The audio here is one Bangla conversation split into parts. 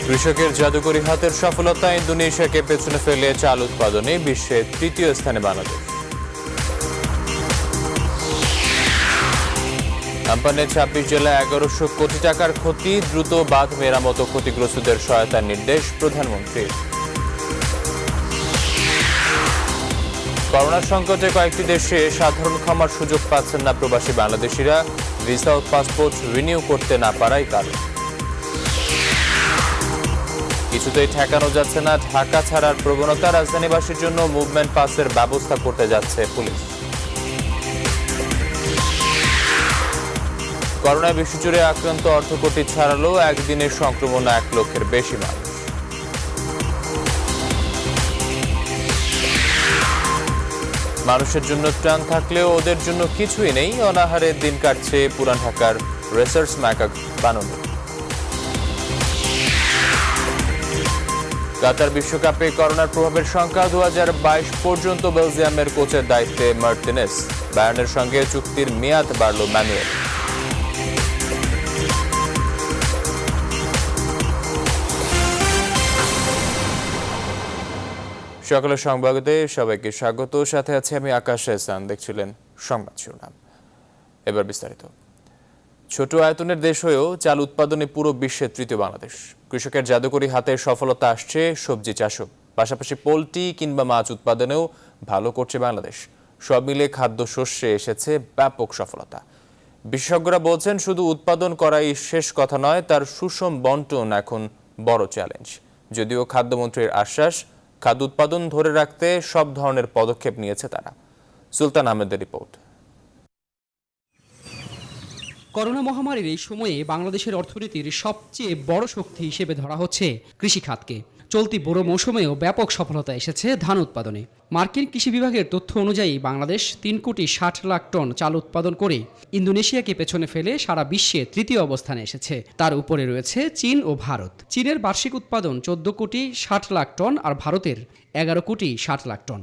কৃষকের জাদুকরি হাতের সফলতা ইন্দোনেশিয়াকে পেছনে ফেলে চাল উৎপাদনে বিশ্বে তৃতীয় স্থানে বাংলাদেশ। আম্পানে 26 জেলায় 1100 কোটি টাকার ক্ষতি, দ্রুত বাঁধ মেরামত ও ক্ষতিগ্রস্তদের সহায়তার নির্দেশ প্রধানমন্ত্রীর। করোনা সংকটে কয়েকটি দেশে সাধারণ ক্ষমার সুযোগ পাচ্ছেন না প্রবাসী বাংলাদেশিরা, ভিসা ও পাসপোর্ট রিনিউ করতে না পারাই কারণ। কিছুতেই ঠেকানো যাচ্ছে না ঢাকা ছাড়ার প্রবণতা, রাজধানীবাসীর জন্য মুভমেন্ট পাসের ব্যবস্থা করতে যাচ্ছে পুলিশ। করোনায় বিশ্বজুড়ে আক্রান্ত অর্ধকোটি ছাড়ালো, একদিনের সংক্রমণ 1 লক্ষের বেশি মানুষ। মানুষের জন্য ত্রাণ থাকলেও ওদের জন্য কিছুই নেই, অনাহারে দিন কাটছে পুরান ঢাকার রেসার্চ ম্যাকাক বাননে। কাতার বিশ্বকাপে করোনার প্রভাবের সংখ্যা 2022 পর্যন্ত বেলজিয়ামের কোচের দায়িত্বে মার্টিনেস, বায়ার্নের সঙ্গে চুক্তির মেয়াদ বাড়ল ম্যানুয়েল। সকলের সংবাদে সবাইকে স্বাগত, সাথে আছে আমি আকাশ এহসান। দেখছিলেন সংবাদ শিরোনাম, এবার বিস্তারিত। ছোট আয়তনের দেশ হয়েও চাল উৎপাদনে পুরো বিশ্বের তৃতীয় বাংলাদেশ। কৃষকের জাদুকরি হাতে সফলতা আসছে সবজি চাষও, পাশাপাশি পোলট্রি কিংবা মাছ উৎপাদনেও ভালো করছে বাংলাদেশ। সব মিলে খাদ্যশস্যে এসেছে ব্যাপক সফলতা। বিশেষজ্ঞরা বলছেন শুধু উৎপাদন করাই শেষ কথা নয়, তার সুষম বন্টন এখন বড় চ্যালেঞ্জ। যদিও খাদ্যমন্ত্রীর আশ্বাস, খাদ্য উৎপাদন ধরে রাখতে সব ধরনের পদক্ষেপ নিয়েছে তারা। সুলতান আহমেদের রিপোর্ট। করোনা মহামারীর এই সময়ে বাংলাদেশের অর্থনীতির সবচেয়ে বড় শক্তি হিসেবে ধরা হচ্ছে কৃষি খাতকে। চলতি বোরো মৌসুমেও ব্যাপক সফলতা এসেছে ধান উৎপাদনে। মার্কিন কৃষি বিভাগের তথ্য অনুযায়ী বাংলাদেশ 3,60,00,000 টন চাল উৎপাদন করে ইন্দোনেশিয়াকে পেছনে ফেলে সারা বিশ্বে তৃতীয় অবস্থানে এসেছে। তার উপরে রয়েছে চীন ও ভারত। চীনের বার্ষিক উৎপাদন 14,60,00,000 টন আর ভারতের 11,60,00,000 টন।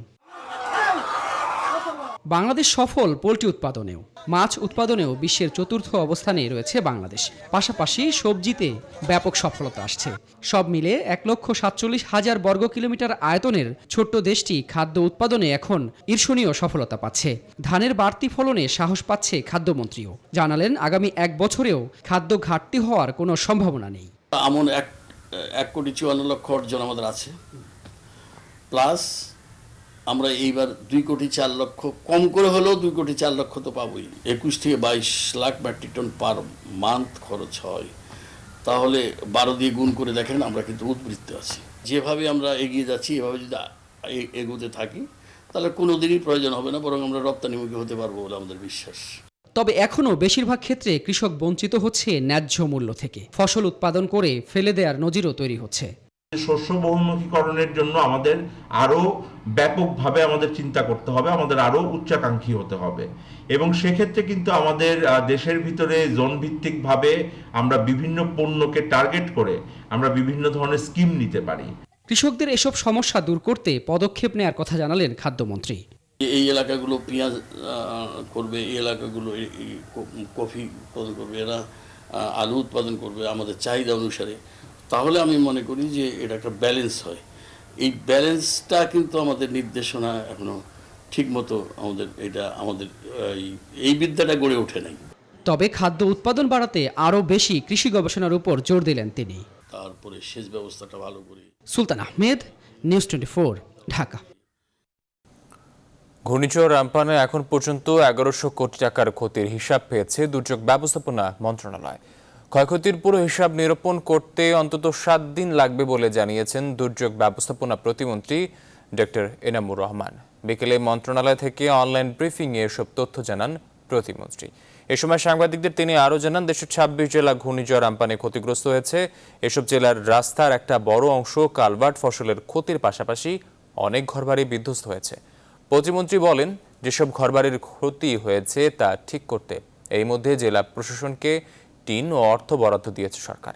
বাংলাদেশ সফল পোল্ট্রি উৎপাদনেও, মাছ উৎপাদনেও বিশ্বের চতুর্থ অবস্থানে রয়েছে বাংলাদেশ। পাশাপাশি সবজিতে ব্যাপক সফলতা আসছে। সব মিলে 1,47,000 বর্গ কিলোমিটার আয়তনের ছোট্ট দেশটি খাদ্য উৎপাদনে এখন ঈর্ষণীয় সফলতা পাচ্ছে। ধানের বাড়তি ফলনে সাহস পাচ্ছে খাদ্যমন্ত্রীও। জানালেন আগামী 1 বছরেও খাদ্য ঘাটতি হওয়ার কোনো সম্ভাবনা নেই। এমন 1,54,00,000 অর্জন আমাদের আছে, প্লাস আমরা এইবার 2,04,00,000, কম করে হলেও 2,04,00,000 তো পাবোই। 21 থেকে 22 lakh metric ton per month খরচ হয়। তাহলে 12 দিয়ে গুণ করে দেখেন, আমরা কিন্তু উদ্বৃত্তে আছি। যেভাবে আমরা এগিয়ে যাচ্ছি, এভাবে যদি এগোতে থাকি তাহলে কোনো দিনই প্রয়োজন হবে না, বরং আমরা রপ্তানিমুখী হতে পারবো বলে আমাদের বিশ্বাস। তবে এখনও বেশিরভাগ ক্ষেত্রে কৃষক বঞ্চিত হচ্ছে ন্যায্য মূল্য থেকে। ফসল উৎপাদন করে ফেলে দেওয়ার নজিরও তৈরি হচ্ছে। শস্য বহুমুখীকরণের জন্য আমাদের আরো ব্যাপকভাবে আমাদের চিন্তা করতে হবে, আমাদের আরো উচ্চাকাঙ্ক্ষী হতে হবে। এবং সেক্ষেত্রে কিন্তু আমাদের দেশের ভিতরে জোন ভিত্তিক ভাবে আমরা বিভিন্ন পণ্যকে টার্গেট করে আমরা বিভিন্ন ধরনের স্কিম নিতে পারি। কৃষকদের এসব সমস্যা দূর করতে পদক্ষেপ নেওয়ার কথা জানালেন খাদ্যমন্ত্রী। এই এলাকাগুলো পেঁয়াজ করবে, এই এলাকাগুলো কফি উৎপাদন করবে, এরা আলু উৎপাদন করবে আমাদের চাহিদা অনুসারে। তাহলে আমি মনে করি যে এটা একটা ব্যালেন্স হয়। এই ব্যালেন্সটা কিন্তু আমাদের নির্দেশনা এখনো ঠিকমতো আমাদের এই বিদ্যাটা গড়ে ওঠে নাই। তবে খাদ্য উৎপাদন বাড়াতে আরও বেশি কৃষি গবেষণার উপর জোর দিলেন তিনি। তারপরে সেচ ব্যবস্থাটা ভালো করে। সুলতান আহমেদ, নিউজ 24, ঢাকা। ঘূর্ণিঝড় আম্পানে এখন পর্যন্ত 1100 কোটি টাকার ক্ষতির হিসাব পেয়েছে দুর্যোগ ব্যবস্থাপনা মন্ত্রণালয়। ক্ষয়ক্ষতির পুরো হিসাব নিরূপণ করতে অন্তত 7 দিন লাগবে বলে জানিয়েছেন দুর্যোগ ব্যবস্থাপনা প্রতিমন্ত্রী ডক্টর এনামুর রহমান। বিকেলে মন্ত্রণালয় থেকে অনলাইন ব্রিফিংয়ে এসব তথ্য জানান প্রতিমন্ত্রী। এ সময় সাংবাদিকদের তিনি আরও জানান, দেশের 26 জেলা ঘূর্ণিঝড় আম্পানে ক্ষতিগ্রস্ত হয়েছে। এসব জেলার রাস্তার একটা বড় অংশ কালভার্ট ফসলের ক্ষতির পাশাপাশি অনেক ঘরবাড়ি বিধ্বস্ত হয়েছে। প্রতিমন্ত্রী বলেন, যেসব ঘরবাড়ির ক্ষতি হয়েছে তা ঠিক করতে এই মধ্যে জেলা প্রশাসনকে টিন ও অর্থ বরাদ্দ দিয়েছে সরকার।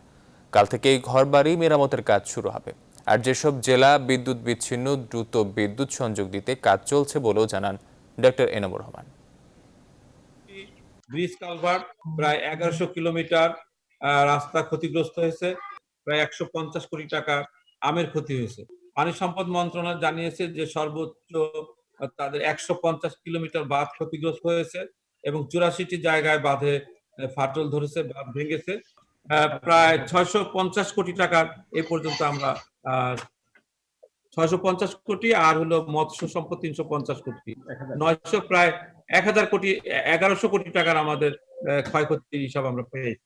কাল থেকে এই ঘরবাড়ি মেরামতের কাজ শুরু হবে। আর যেসব জেলা বিদ্যুৎ বিচ্ছিন্ন, দ্রুত বিদ্যুৎ সংযোগ দিতে কাজ চলছে বলেও জানান doctor Enamur Rahman. Bridge culvert প্রায় 1100 কিলোমিটার রাস্তা ক্ষতিগ্রস্ত হয়েছে। প্রায় 150 কোটি টাকা আমের ক্ষতি হয়েছে। পানি সম্পদ মন্ত্রণালয় জানিয়েছে যে সর্বোচ্চ তাদের 150 কিলোমিটার বাঁধ ক্ষতিগ্রস্ত হয়েছে এবং 84টি জায়গায় বাঁধে ফাটল ধরেছে, বাঁধ ভেঙেছে। প্রায় 650 কোটি টাকার এ পর্যন্ত আমরা 650 কোটি, আর হলো মৎস্য সম্পদ 350 কোটি, 900 প্রায় 1000 কোটি, 1100 কোটি টাকার আমাদের ক্ষয়ক্ষতির হিসাব আমরা পেয়েছি।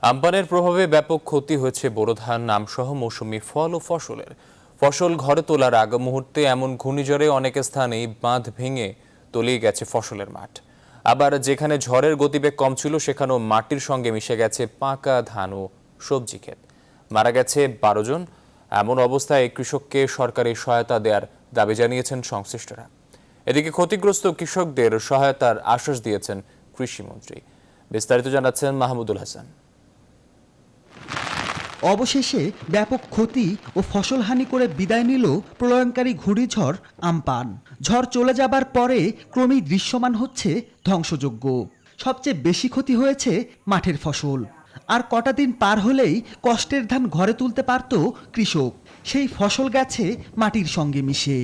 আমপানের প্রভাবে ব্যাপক ক্ষতি হয়েছে বোরো ধান, আমসহ মৌসুমি ফল ও ফসলের। ফসল ঘরে তোলার আগ মুহূর্তে এমন ঘূর্ণিঝড়ে অনেক স্থানেই বাঁধ ভেঙে তলিয়ে গেছে ফসলের মাঠ। আবার যেখানে ঝড়ের গতিবেগ কম ছিল সেখানেও মাটির সঙ্গে মিশে গেছে পাকা ধান ও সবজি ক্ষেত। মারা গেছে 12 জন। এমন অবস্থায় কৃষককে সরকারি সহায়তা দেওয়ার দাবি জানিয়েছেন সংশ্লিষ্টরা। এদিকে ক্ষতিগ্রস্ত কৃষকদের সহায়তার আশ্বাস দিয়েছেন কৃষিমন্ত্রী। বিস্তারিত জানাচ্ছেন মাহমুদুল হাসান। অবশেষে ব্যাপক ক্ষতি ও ফসলহানি করে বিদায় নিল প্রলয়ঙ্কারী ঘূর্ণিঝড় আমপান। ঝড় চলে যাবার পরে ক্রমেই দৃশ্যমান হচ্ছে ধ্বংসযজ্ঞ। সবচেয়ে বেশি ক্ষতি হয়েছে মাঠের ফসল। আর কটা দিন পার হলেই কষ্টের ধান ঘরে তুলতে পারত কৃষক। সেই ফসল গেছে মাটির সঙ্গে মিশে।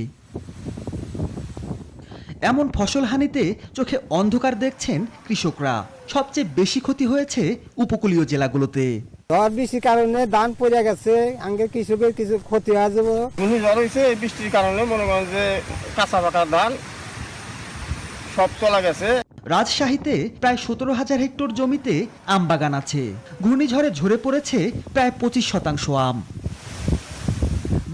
এমন ফসলহানিতে চোখে অন্ধকার দেখছেন কৃষকরা। সবচেয়ে বেশি ক্ষতি হয়েছে উপকূলীয় জেলাগুলোতে। ঝড় বৃষ্টির কারণে ধান পড়ে গেছে, আগে কৃষকের কিছু ক্ষতি হয়ে যাবে। ঘূর্ণিঝড় হয়েছে, এই বৃষ্টির কারণে মনে করেন যে কাঁচা পাকা ধান সব তোলা গেছে। রাজশাহীতে প্রায় 17,000 হেক্টর জমিতে আম বাগান আছে। ঘূর্ণিঝড়ে ঝরে পড়েছে প্রায় 25% আম।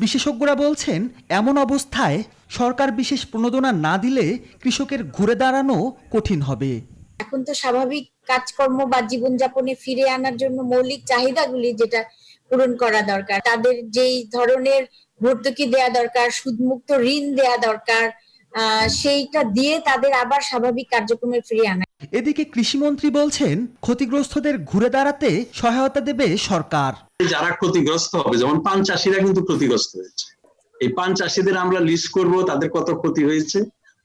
বিশেষজ্ঞরা বলছেন এমন অবস্থায় সরকার বিশেষ প্রণোদনা না দিলে কৃষকের ঘুরে দাঁড়ানো কঠিন হবে। এখন তো স্বাভাবিক কাজকর্ম বা জীবনযাপনে ফিরে আনার জন্য মৌলিক চাহিদাগুলি যেটা পূরণ করা দরকার, তাদের যেই ধরনের ভর্তুকি দেয়া দরকার, সুদমুক্ত ঋণ দেয়া দরকার, সেইটা দিয়ে তাদের আবার স্বাভাবিক কার্যক্রমে ফিরিয়ে আনা। এদিকে কৃষিমন্ত্রী বলছেন ক্ষতিগ্রস্তদের ঘুরে দাঁড়াতে সহায়তা দেবে সরকার। যারা ক্ষতিগ্রস্ত হবে, যেমন পান চাষিরা কিন্তু ক্ষতিগ্রস্ত হয়েছে, এই পান চাষিদের আমরা লিস্ট করব তাদের কত ক্ষতি হয়েছে।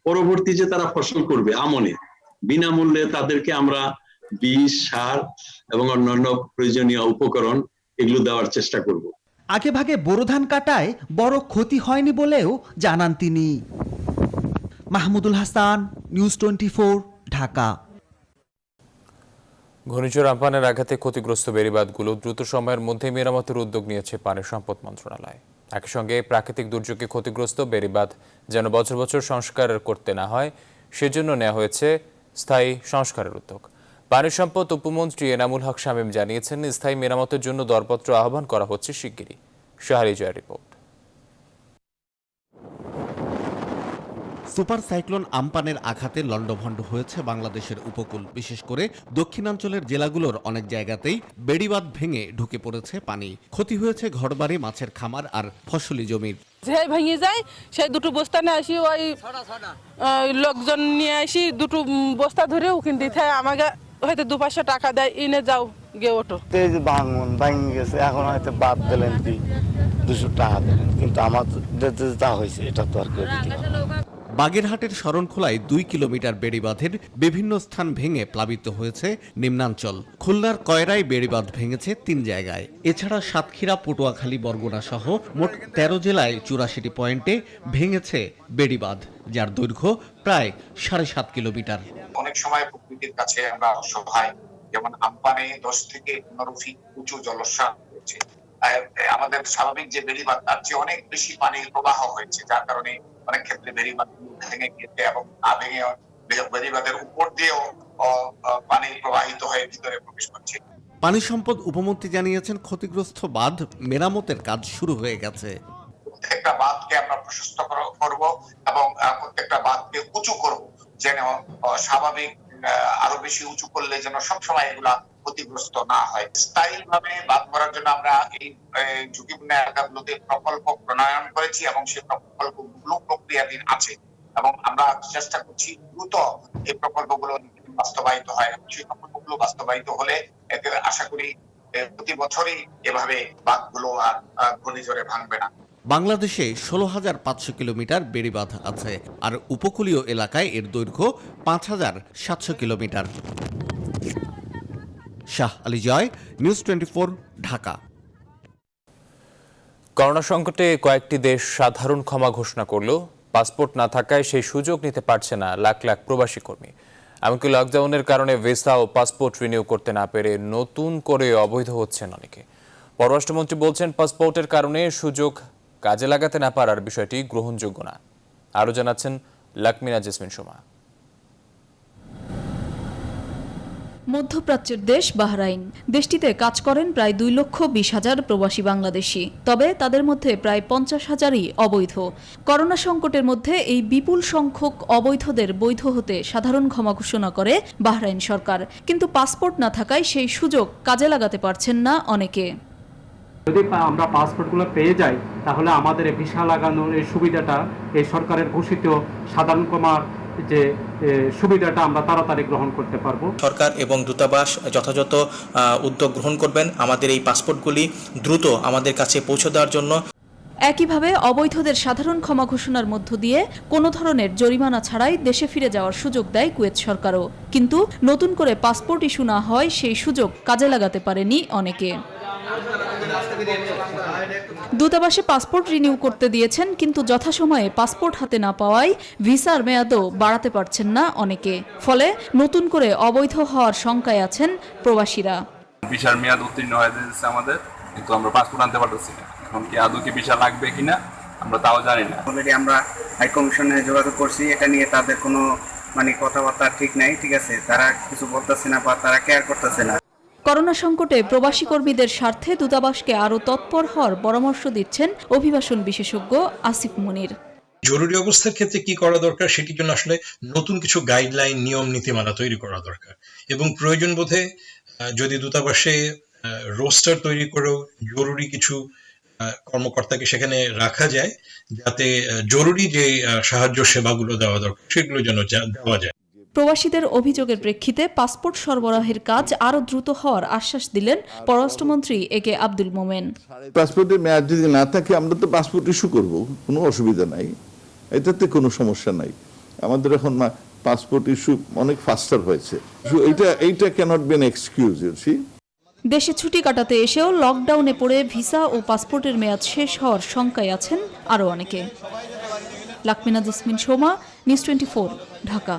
পরবর্তী যে তারা ফসল করবে আমনে বিনামূল্যে তাদেরকে আমরা বীজ, সার এবং অন্যান্য প্রয়োজনীয় উপকরণ এগুলো দেওয়ার চেষ্টা করব। আগে ভাগে বোরো ধান কাটায় বড় ক্ষতি হয়নি বলেও জানান তিনি। মাহমুদুল হাসান, নিউজ 24, ঢাকা। ঘূর্ণিঝড় আমপানের আঘাতে ক্ষতিগ্রস্ত বেড়িবাঁধগুলো দ্রুত সময়ের মধ্যে মেরামতের উদ্যোগ নিয়েছে পানি সম্পদ মন্ত্রণালয়। একই সঙ্গে প্রাকৃতিক দুর্যোগে ক্ষতিগ্রস্ত বেড়িবাঁধ যেন বছর বছর সংস্কার করতে না হয় সেজন্য নেওয়া হয়েছে স্থায়ী সংস্কারের উদ্যোগ। পানি সম্পদ উপমন্ত্রী এনামুল হক শামীম জানিয়েছেন স্থায়ী মেরামতের জন্য দরপত্র আহ্বান করা হচ্ছে শিগগিরই। শাহরি জয়ের রিপোর্ট। সুপার সাইক্লোন আমপানের আঘাতে লণ্ডভণ্ড হয়েছে বাংলাদেশের উপকূল। বিশেষ করে দক্ষিণাঞ্চলের জেলাগুলোর অনেক জায়গাতেই বেড়িবাঁধ ভেঙে ঢুকে পড়েছে পানি। ক্ষতি হয়েছে ঘরবাড়ি, মাছের খামার আর ফসলি জমির। যে ভেঙে যায় সেই দুটো বস্তা নিয়ে আসি, ওই লোকজন নিয়ে আসি দুটো বস্তা ধরে ওখান দিতে আমাকে হয়তো 200 টাকা দেয়, ইনে যাও গে ওঠো। ভাঙন ভাঙে গেছে, এখন হয়তো বাদ দিলেন কি 200 টাকা দিলেন, কিন্তু আমার যা হয়েছে এটা তো আর কেউ দিতে পারবে না। বাগেরহাটের শরণখোলায় 2 কিলোমিটার বেড়িবাঁধের বিভিন্ন স্থান ভেঙে প্লাবিত হয়েছে নিম্নাঞ্চল। খুলনার কয়রায় বেড়িবাঁধ ভেঙেছে 3 জায়গায়। এছাড়া সাতক্ষীরা, পটুয়াখালী, বরগুনা সহ মোট 13 জেলায় 84 পয়েন্টে ভেঙেছে বেড়িবাঁধ, যার দৈর্ঘ্য প্রায় 7.5 কিলোমিটার। অনেক সময় প্রকৃতির কাছে আমরা অসহায়, যেমন আমপানে 10 থেকে 15 ফিট উঁচু জলস্রাব হয়েছে। আমাদের স্বাভাবিক যে বেড়িবাঁধ তার চেয়ে অনেক বেশি পানির প্রবাহ হয়েছে, যার কারণে অনেক ক্ষেত্রে বেড়িবাঁধ ভেঙে গিয়েছে এবং ভেঙে বেড়িবাঁধের উপর দিয়েও পানি প্রবাহিত হয়ে ভিতরে প্রবেশ করছে। পানি সম্পদ উপমন্ত্রী জানিয়েছেন ক্ষতিগ্রস্ত বাঁধ মেরামতের কাজ শুরু হয়ে গেছে। প্রত্যেকটা বাঁধকে আমরা প্রশস্ত করব এবং প্রত্যেকটা বাঁধকে উঁচু করব, যেন স্বাভাবিক আরো বেশি উঁচু করলে যেন সবসময় এগুলা ক্ষতিগ্রস্ত না হয়। স্থায়ীভাবে বাঁধ করার জন্য আমরা এই ঝুঁকিপূর্ণ এলাকাগুলোতে প্রকল্প প্রণয়ন করেছি এবং সেই প্রকল্পগুলো প্রক্রিয়াধীন আছে এবং আমরা চেষ্টা করছি দ্রুত এই প্রকল্পগুলো বাস্তবায়িত হয়। সেই প্রকল্পগুলো বাস্তবায়িত হলে এতে আশা করি প্রতি বছরই এভাবে বাঁধগুলো আর ঘূর্ণিঝড়ে ভাঙবে না। বাংলাদেশে 16,500 কিলোমিটার বেড়িবাঁধ আছে, আর উপকূলীয় এলাকায় এর দৈর্ঘ্য 5,700 কিলোমিটার। শাহ আলী জয়, নিউজ 24, ঢাকা। করোনা সংকটে কয়েকটি দেশ সাধারণ ক্ষমা ঘোষণা করলেও পাসপোর্ট না থাকায় সেই সুযোগ নিতে পারছে না লাখ লাখ প্রবাসী কর্মী। এমনকি লকডাউনের কারণে ভিসা ও পাসপোর্ট রিনিউ করতে না পেরে নতুন করে অবৈধ হচ্ছেন অনেকে। পররাষ্ট্রমন্ত্রী বলছেন, পাসপোর্টের কারণে সুযোগ কাজে লাগাতে না পারার বিষয়টি গ্রহণযোগ্য না। আরও জানাচ্ছেন লাকমিনা জেসমিন সোমা। মধ্যপ্রাচ্যের দেশ বাহরাইন। দেশটিতে কাজ করেন প্রায় 2,20,000 প্রবাসী বাংলাদেশি। তবে তাদের মধ্যে প্রায় 50,000ই অবৈধ। করোনা সংকটের মধ্যে এই বিপুল সংখ্যক অবৈধদের বৈধ হতে সাধারণ ক্ষমা ঘোষণা করে বাহরাইন সরকার। কিন্তু পাসপোর্ট না থাকায় সেই সুযোগ কাজে লাগাতে পারছেন না অনেকে। যদি আমরা পাসপোর্টগুলো পেয়ে যাই তাহলে আমাদের ভিসা লাগানোর এই সুবিধাটা, এই সরকারের ঘোষিত সাধারণ ক্ষমার যে সুবিধাটা আমরা তাড়াতাড়ি গ্রহণ করতে পারবো। সরকার এবং দূতাবাস যথাযথ উদ্যোগ গ্রহণ করবেন আমাদের এই পাসপোর্টগুলি দ্রুত আমাদের কাছে পৌঁছে দেওয়ার জন্য। একইভাবে অবৈধদের সাধারণ ক্ষমা ঘোষণার মধ্য দিয়ে কোনো ধরনের জরিমানা ছাড়াই দেশে ফিরে যাওয়ার সুযোগ দেয় কুয়েত সরকারও। কিন্তু নতুন করে পাসপোর্ট ইস্যু না হয় সেই সুযোগ কাজে লাগাতে পারেনি অনেকে। দূতাবাসে পাসপোর্ট রিনিউ করতে দিয়েছেন, কিন্তু যথাসময়ে পাসপোর্ট হাতে না পাওয়ায় ভিসার মেয়াদও বাড়াতে পারছেন না অনেকে। ফলে নতুন করে অবৈধ হওয়ার শঙ্কায় আছেন প্রবাসীরা। ভিসার মেয়াদ উত্তীর্ণ হয়ে যাচ্ছে আমাদের, কিন্তু আমরা পাসপোর্ট আনতে পারতেছি না। এখন কি আদৌ কি ভিসা লাগবে কিনা আমরা তাও জানি না। অলরেডি আমরা হাই কমিশনে যোগাযোগ করছি, এটা নিয়ে তাদের কোনো কথাবার্তা ঠিক নাই। ঠিক আছে, তারা কিছু বলতেছে না বা তারা কেয়ার করতেছে না। করোনা সংকটে প্রবাসী কর্মীদের স্বার্থে দূতাবাসকে আরও তৎপর হওয়ার পরামর্শ দিচ্ছেন অভিবাসন বিশেষজ্ঞ আসিফ মুনির। জরুরি অবস্থার ক্ষেত্রে কি করা দরকার সেটির জন্য আসলে নতুন কিছু গাইডলাইন, নিয়ম নীতিমালা তৈরি করা দরকার এবং প্রয়োজন বোধে যদি দূতাবাসে রোস্টার তৈরি করেও জরুরি কিছু কর্মকর্তাকে সেখানে রাখা যায়, যাতে জরুরি যে সাহায্য সেবাগুলো দেওয়া দরকার সেগুলো যেন দেওয়া যায়। প্রবাসীদের অভিযোগের প্রেক্ষিতে পাসপোর্ট সরবরাহের কাজ আরও দ্রুত হওয়ার আশ্বাস দিলেন পররাষ্ট্রমন্ত্রী একে আব্দুল মোমেন। পাসপোর্টের মেয়াদ যদি না থাকে আমরা তো পাসপোর্ট ইস্যু করব, কোনো অসুবিধা নাই, এটাতে কোনো সমস্যা নাই। আমাদের এখন পাসপোর্ট ইস্যু অনেক ফাস্টার হয়েছে। এইটা ক্যানট বি অ্যান এক্সকিউজ। দেশে ছুটি কাটাতে এসেও লকডাউনে পড়ে ভিসা ও পাসপোর্টের মেয়াদ শেষ হওয়ার শঙ্কায় আছেন আরও অনেকে। লাকমিনা জেসমিন সোমা, নিউজ 24, ঢাকা।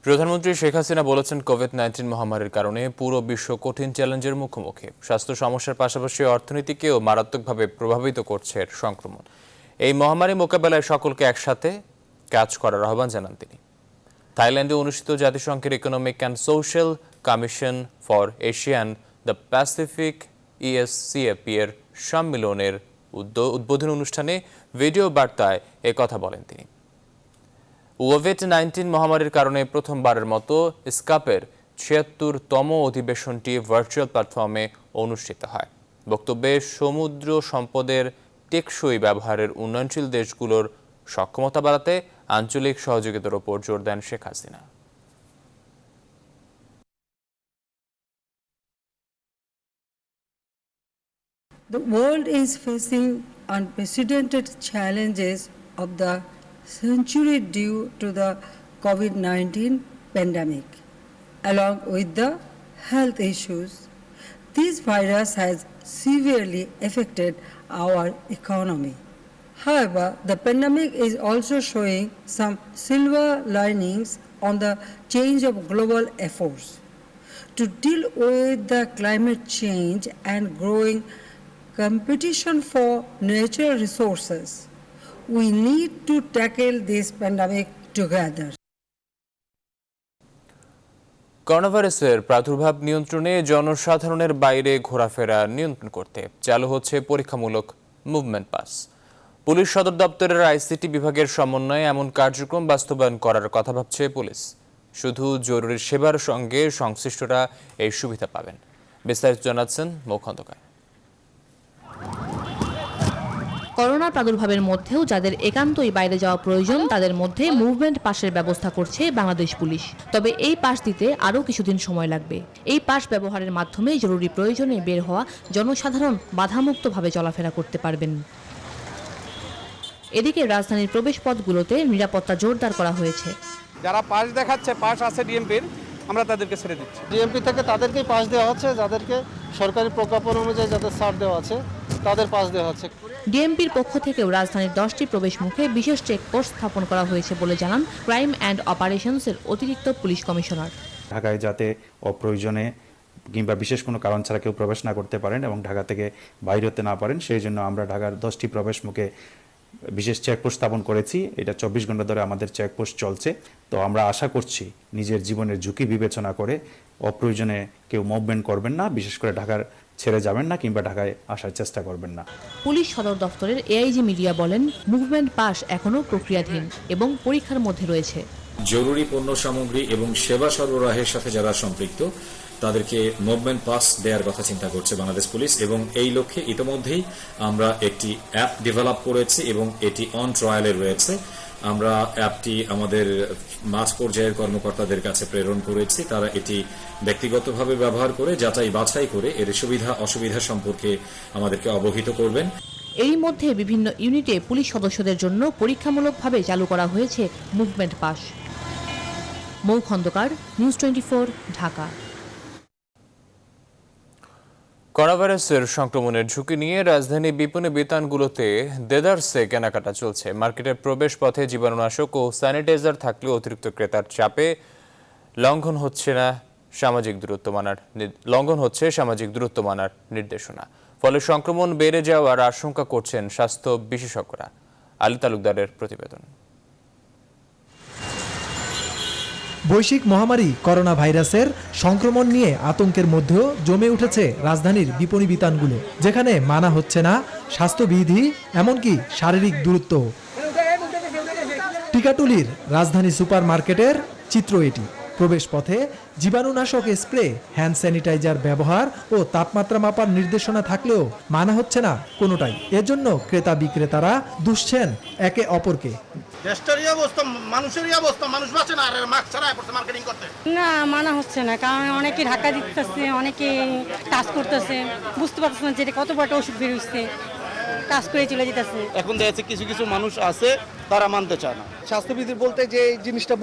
প্রধানমন্ত্রী শেখ হাসিনা বলেছেন, কোভিড-19 মহামারীর কারণে পুরো বিশ্ব কঠিন চ্যালেঞ্জের মুখোমুখি। স্বাস্থ্য সমস্যার পাশাপাশি অর্থনীতিকেও মারাত্মকভাবে প্রভাবিত করছে এর সংক্রমণ। এই মহামারী মোকাবেলায় সকলকে একসাথে কাজ করার আহ্বান জানান তিনি। থাইল্যান্ডে অনুষ্ঠিত জাতিসংঘের economic and social commission for Asia and the Pacific ESCP এর সম্মেলনের উদ্বোধন অনুষ্ঠানে ভিডিও বার্তায় কথা বলেন তিনি। কোভিড-19 মহামারীর কারণে প্রথমবারের মতো স্কাপের ৭৬তম অধিবেশনটি ভার্চুয়াল প্ল্যাটফর্মে অনুষ্ঠিত হয়। বক্তব্যে সমুদ্র সম্পদের টেকসই ব্যবহারের উন্নয়নশীল দেশগুলোর সক্ষমতা বাড়াতে আঞ্চলিক সহযোগিতার উপর জোর দেন Sheikh Hasina. The world is facing unprecedented challenges of the century due to the COVID-19 pandemic. Along with the health issues, this virus has severely affected our economy. However, the pandemic is also showing some silver linings on the change of global efforts. To deal with the climate change and growing competition for natural resources, we need to tackle this pandemic together. করোনাভাইরাসের প্রাদুর্ভাব নিয়ন্ত্রণে জনসাধারণের বাইরে ঘোরাফেরা নিয়ন্ত্রণ করতে চালু হচ্ছে পরীক্ষামূলক মুভমেন্ট পাস। পুলিশ সদর দপ্তরের ICT বিভাগের সমন্বয়ে এমন কার্যক্রম বাস্তবায়ন করার কথা ভাবছে পুলিশ। শুধু জরুরি সেবার সঙ্গে সংশ্লিষ্টরা এই সুবিধা পাবেন। বিস্তারিত জানাচ্ছেন মৌখন্দকার। করোনা প্রাদুর্ভাবের মধ্যেও যাদের একান্তই বাইরে যাওয়া প্রয়োজন তাদের মধ্যে মুভমেন্ট পাসের ব্যবস্থা করছে বাংলাদেশ পুলিশ। তবে এই পাস দিতে আরও কিছুদিন সময় লাগবে। এই পাস ব্যবহারের মাধ্যমে জরুরি প্রয়োজনে বের হওয়া জনসাধারণ বাধামুক্তভাবে চলাফেরা করতে পারবেন। এদিকে রাজধানীর প্রবেশপথগুলোতে নিরাপত্তা জোরদার করা হয়েছে। যারা পাস দেখাচ্ছে, পাস আছে ডিএমপির, আমরা তাদেরকে ছেড়ে দিচ্ছি। ডিএমপি থেকে তাদেরকেই পাস দেওয়া হচ্ছে, যাদেরকে সরকারি প্রজ্ঞাপন অনুযায়ী যাদের ছাড় দেওয়া আছে তাদের পাস দেওয়া হচ্ছে। ডিএমপির পক্ষ থেকেও রাজধানীর 10টি প্রবেশ মুখে বিশেষ চেকপোস্ট স্থাপন করা হয়েছে বলে জানান ক্রাইম অ্যান্ড অপারেশনসের অতিরিক্ত পুলিশ কমিশনার। ঢাকায় যাতে অপ্রয়োজনে কিংবা বিশেষ কোনো কারণ ছাড়া কেউ প্রবেশ না করতে পারেন এবং ঢাকা থেকে বাইরে হতে না পারেন, সেই জন্য আমরা ঢাকার 10টি প্রবেশ মুখে বিশেষ চেকপোস্ট স্থাপন করেছি। এটা 24 ঘন্টা ধরে আমাদের চেকপোস্ট চলছে। তো আমরা আশা করছি নিজের জীবনের ঝুঁকি বিবেচনা করে অপ্রয়োজনে কেউ মুভমেন্ট করবেন না, বিশেষ করে ঢাকার ছেড়ে যাবেন না কিংবা ঢাকায় আসার চেষ্টা করবেন না। পুলিশ সদর দফতরের এআইজি মিডিয়া বলেন, মুভমেন্ট পাস এখনও প্রক্রিয়াধীন এবং পরীক্ষার মধ্যে রয়েছে। জরুরি পণ্য সামগ্রী এবং সেবা সরবরাহের সাথে যারা সম্পৃক্ত তাদেরকে মুভমেন্ট পাস দেওয়ার কথা চিন্তা করছে বাংলাদেশ পুলিশ, এবং এই লক্ষ্যে ইতিমধ্যেই আমরা একটি অ্যাপ ডেভেলপ করেছি এবং এটি অন ট্রায়ালে রয়েছে। আমরা অ্যাপটি আমাদের মাঝ পর্যায়ের কর্মকর্তাদের কাছে প্রেরণ করেছি। তারা এটি ব্যক্তিগতভাবে ব্যবহার করে যাচাই বাছাই করে এর সুবিধা অসুবিধা সম্পর্কে আমাদেরকে অবহিত করবেন। এরই মধ্যে বিভিন্ন ইউনিটে পুলিশ সদস্যদের জন্য পরীক্ষামূলকভাবে চালু করা হয়েছে মুভমেন্ট পাস। মৌ খন্দকার, নিউজ 24, ঢাকা। করোনাভাইরাসের সংক্রমণের ঝুঁকি নিয়ে রাজধানী বিপণী বিতানগুলোতে দেদারসে কেনাকাটা চলছে। মার্কেটের প্রবেশ পথে জীবাণুনাশক ও স্যানিটাইজার থাকলেও অতিরিক্ত ক্রেতার চাপে লঙ্ঘন হচ্ছে সামাজিক দূরত্ব মানার নির্দেশনা। ফলে সংক্রমণ বেড়ে যাওয়ার আশঙ্কা করছেন স্বাস্থ্য বিশেষজ্ঞরা। আলী তালুকদারের প্রতিবেদন। বৈশ্বিক মহামারী করোনা ভাইরাসের সংক্রমণ নিয়ে আতঙ্কের মধ্যেও জমে উঠেছে রাজধানীর বিপণী বিতানগুলো, যেখানে মানা হচ্ছে না স্বাস্থ্যবিধি, এমনকি শারীরিক দূরত্ব। টিকাটুলির রাজধানী সুপার মার্কেটের চিত্র এটি। প্রবেশ পথে জীবাণুনাশক স্প্রে, হ্যান্ড স্যানিটাইজার ব্যবহার ও তাপমাত্রা মাপার নির্দেশনা থাকলেও মানা হচ্ছে না কোনোটাই। এজন্য ক্রেতা বিক্রেতারা দুষছেন একে অপরকে। না, মানা হচ্ছে না, কারণ অনেকে ঢাকা দিতেছে, অনেকে কাজ করতেছে, বুঝতে পারতেছে না যে কত বড় ওষুধ বেরোচ্ছে, কাজ করে চলে যেতেছে। এখন দেখা যাচ্ছে কিছু কিছু মানুষ আছে তারা মানতে চায় না। স্বাস্থ্যবিধি বলতে যে জিনিসটা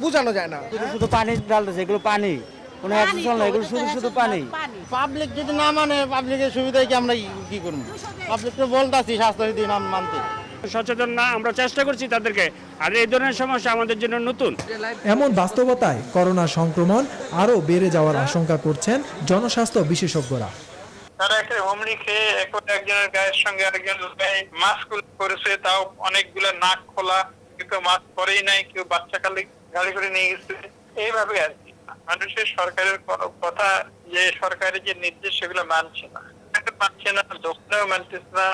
বোঝানো যায় না। শুধু পানি ডালতেছে, এগুলো পানি, কোনো অ্যাকশন না, এগুলো শুধু পানি। পাবলিক যদি না মানে, পাবলিকের সুবিধায় কি আমরা কি করবো? পাবলিক তো বলতেছি স্বাস্থ্যবিধি নাম মানতে সচেতন না, আমরা চেষ্টা করছি তাদেরকে, আর এই ধরনের সমস্যা আমাদের জন্য নতুন। এমন বাস্তবতায় করোনা সংক্রমণ আরও বেড়ে যাওয়ার আশঙ্কা করছেন জনস্বাস্থ্য বিশেষজ্ঞরা। তারা একটা হোমলি খেয়ে এখন একজনের গায়ের সঙ্গে আরেকজন মাস্ক করেছে, তাও অনেকগুলো নাক খোলা, কিন্তু মাস্ক পরেই নাই, কেউ বাচ্চা কালে গাড়ি করে নিয়ে গেছে। এইভাবে আর কি মানুষের সরকারের কথা, যে সরকারের যে নির্দেশ সেগুলো মানছে না, দোকানেও মানতেছে না।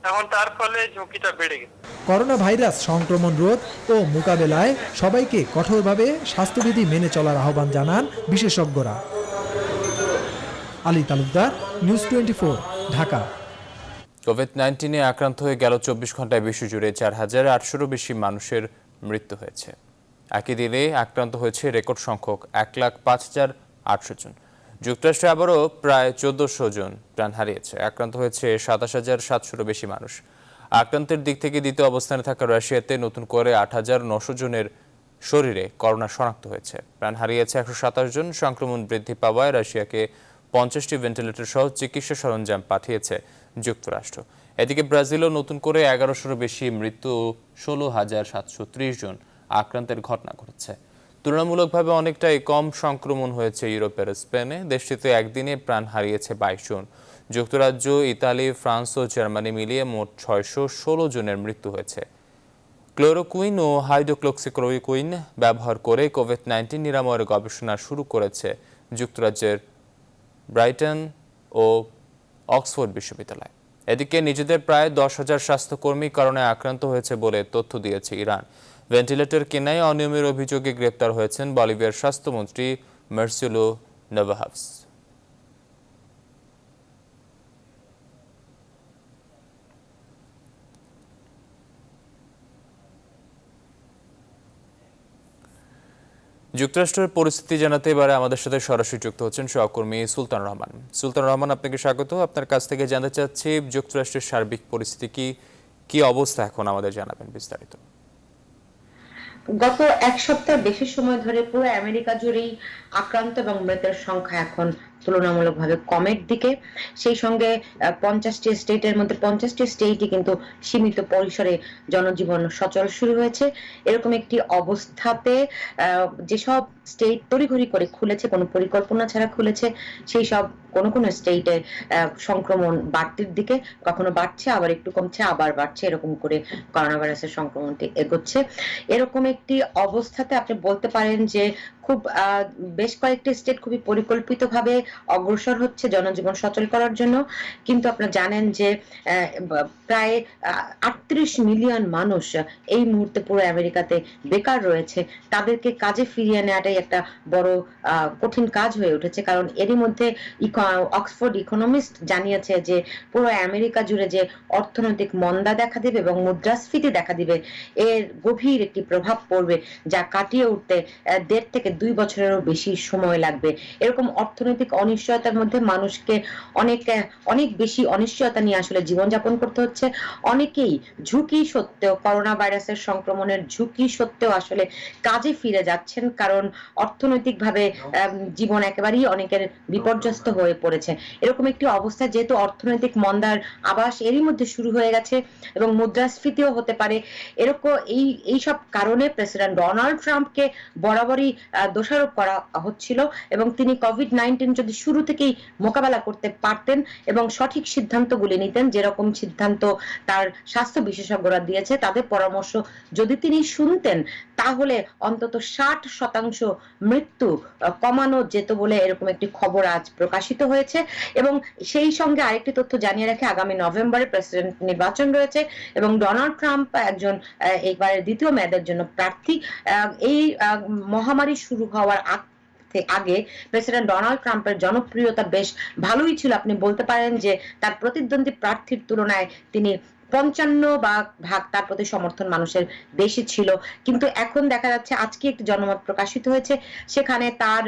এখন তার ফলে ঝুঁকিটা বেড়ে গেছে। করোনা ভাইরাস সংক্রমণ রোধ ও মোকাবেলায় সবাইকে কঠোরভাবে স্বাস্থ্যবিধি মেনে চলার আহ্বান জানান বিশেষজ্ঞরা। আলী তালুকদার, নিউজ 24, ঢাকা। কোভিড-19 আক্রান্ত হয়ে গেল 24 ঘন্টায় বিশ্বজুড়ে 4,800-এরও বেশি মানুষের মৃত্যু হয়েছে। একই দিনে আক্রান্ত হয়েছে রেকর্ড সংখ্যক 1,05,800 জন। যুক্তরাষ্ট্রে আবারও প্রায় 1,400 জন প্রাণ হারিয়েছে। আক্রান্ত হয়েছে 27,700-এরও বেশি মানুষ। আক্রান্তের দিক থেকে দ্বিতীয় অবস্থানে থাকা রাশিয়াতে নতুন করে 8,900 জনের শরীরে করোনা শনাক্ত হয়েছে। প্রাণ হারিয়েছে 127 জন। সংক্রমণ বৃদ্ধি পাওয়ায় রাশিয়াকে 50টি ভেন্টিলেটর সহ চিকিৎসা সরঞ্জাম পাঠিয়েছে যুক্তরাষ্ট্র। এদিকে ব্রাজিলও নতুন করে 1100-এরও বেশি মৃত্যু, 16,730 জন আক্রান্তের ঘটনা ঘটেছে। তুলনামূলকভাবে অনেকটাই কম সংক্রমণ হয়েছে ইউরোপের স্পেনে। দেশটিতে একদিনে প্রাণ হারিয়েছে 22 জন। যুক্তরাজ্য, ইতালি, ফ্রান্স ও জার্মানি মিলিয়ে মোট 616 জনের মৃত্যু হয়েছে। ক্লোরোকুইন ও হাইড্রোক্লোক্সিক্লোরোকুইন ব্যবহার করে কোভিড-19 নিরাময়ের গবেষণা শুরু করেছে যুক্তরাজ্যের ব্রাইটন ও অক্সফোর্ড বিশ্ববিদ্যালয়। এদিকে নিজেদের প্রায় 10,000 স্বাস্থ্যকর্মী করোনায় আক্রান্ত হয়েছে বলে তথ্য দিয়েছে ইরান। ভেন্টিলেটর কেনায় অনিয়মের অভিযোগে গ্রেপ্তার হয়েছেন বলিভিয়ার স্বাস্থ্যমন্ত্রী মার্সেলো নাভাস। যুক্তরাষ্ট্রের পরিস্থিতি জানাতে এবারে আমাদের সাথে সরাসরি যুক্ত হচ্ছেন সহকর্মী সুলতান রহমান। সুলতান রহমান, আপনাকে স্বাগত। আপনার কাছ থেকে জানতে চাচ্ছি যুক্তরাষ্ট্রের সার্বিক পরিস্থিতি কি অবস্থা এখন আমাদের জানাবেন বিস্তারিত। গত এক সপ্তাহ বেশি সময় ধরে পুরো আমেরিকা জুড়েই আক্রান্ত এবং মৃতের সংখ্যা এখন তুলনামূলকভাবে কমের দিকে। সেই সঙ্গে 50টি স্টেটের মধ্যে 50টি স্টেটই কিন্তু সীমিত পরিসরে জনজীবন সচল শুরু হয়েছে। এরকম একটি অবস্থাতে যেসব স্টেট তড়িঘড়ি করে খুলেছে, কোনো পরিকল্পনা ছাড়া খুলেছে, সেই সব কোন স্টেটে সংক্রমণ বাড়তির দিকে, কখনো বাড়ছে আবার একটু কমছে আবার বাড়ছে, এরকম করে করোনা ভাইরাসের সংক্রমণটি এগোচ্ছে। এরকম একটি অবস্থাতে আপনি বলতে পারেন যে খুব বেশ কয়েকটি স্টেট খুবই পরিকল্পিতভাবে অগ্রসর হচ্ছে জনজীবন সচল করার জন্য। কিন্তু আপনারা জানেন যে প্রায় 38 মিলিয়ন মানুষ এই মুহূর্তে পুরো আমেরিকাতে বেকার রয়েছে। তাদেরকে কাজে ফিরিয়ে নেওয়াটাই একটা বড় কঠিন কাজ হয়ে উঠেছে, কারণ এরই মধ্যে অক্সফোর্ড ইকোনমিস্ট জানিয়েছে যে পুরো আমেরিকা জুড়ে যে অর্থনৈতিক মন্দা দেখা দেবে এবং মুদ্রাস্ফীতি দেখা দিবে, এর গভীর একটি প্রভাব পড়বে, যা কাটিয়ে উঠতে 1.5 থেকে 2 বছরেরও বেশি সময় লাগবে। এরকম অর্থনৈতিক অনিশ্চয়তার মধ্যে মানুষকে অনেক বেশি অনিশ্চয়তা নিয়ে আসলে জীবনযাপন করতে হচ্ছে। অনেকেই ঝুঁকি সত্ত্বেও, করোনা ভাইরাসের সংক্রমণের ঝুঁকি সত্ত্বেও আসলে কাজে ফিরে যাচ্ছেন, কারণ অর্থনৈতিকভাবে জীবন একেবারেই অনেকের বিপর্যস্ত হয়ে পড়েছে। এরকম একটি অবস্থা, যেহেতু অর্থনৈতিক মন্দার আভাস এরই মধ্যে শুরু হয়ে গেছে এবং মুদ্রাস্ফীতিও হতে পারে, এরকম এই সব কারণে প্রেসিডেন্ট ডোনাল্ড ট্রাম্পকে বরাবরই দোষারোপ করা হচ্ছিল এবং তিনি কোভিড-19 যদি শুরু থেকেই মোকাবেলা করতে পারতেন এবং সঠিক সিদ্ধান্তগুলি নিতেন, যেরকম সিদ্ধান্ত তার স্বাস্থ্য বিশেষজ্ঞরা দিয়েছে, তাদের পরামর্শ যদি তিনি শুনতেন, তাহলে অন্তত 60% মৃত্যু কমানো যেত বলে এরকম একটি খবর আজ প্রকাশিত হয়েছে। এবং সেই সঙ্গে আরেকটি তথ্য জানিয়ে রাখে, আগামী নভেম্বরে প্রেসিডেন্ট নির্বাচন রয়েছে এবং ডোনাল্ড ট্রাম্প একজন এইবারের দ্বিতীয় মেয়াদের জন্য প্রার্থী। এই মহামারী শুরু হওয়ার আগে প্রেসিডেন্ট ডোনাল্ড ট্রাম্পের জনপ্রিয়তা বেশ ভালোই ছিল। আপনি বলতে পারেন যে তার প্রতিদ্বন্দ্বী প্রার্থীর তুলনায় তিনি 55% তার প্রতি সমর্থন মানুষের বেশি ছিল। কিন্তু এখন দেখা যাচ্ছে, আজকে একটি জনমত প্রকাশিত হয়েছে, সেখানে তার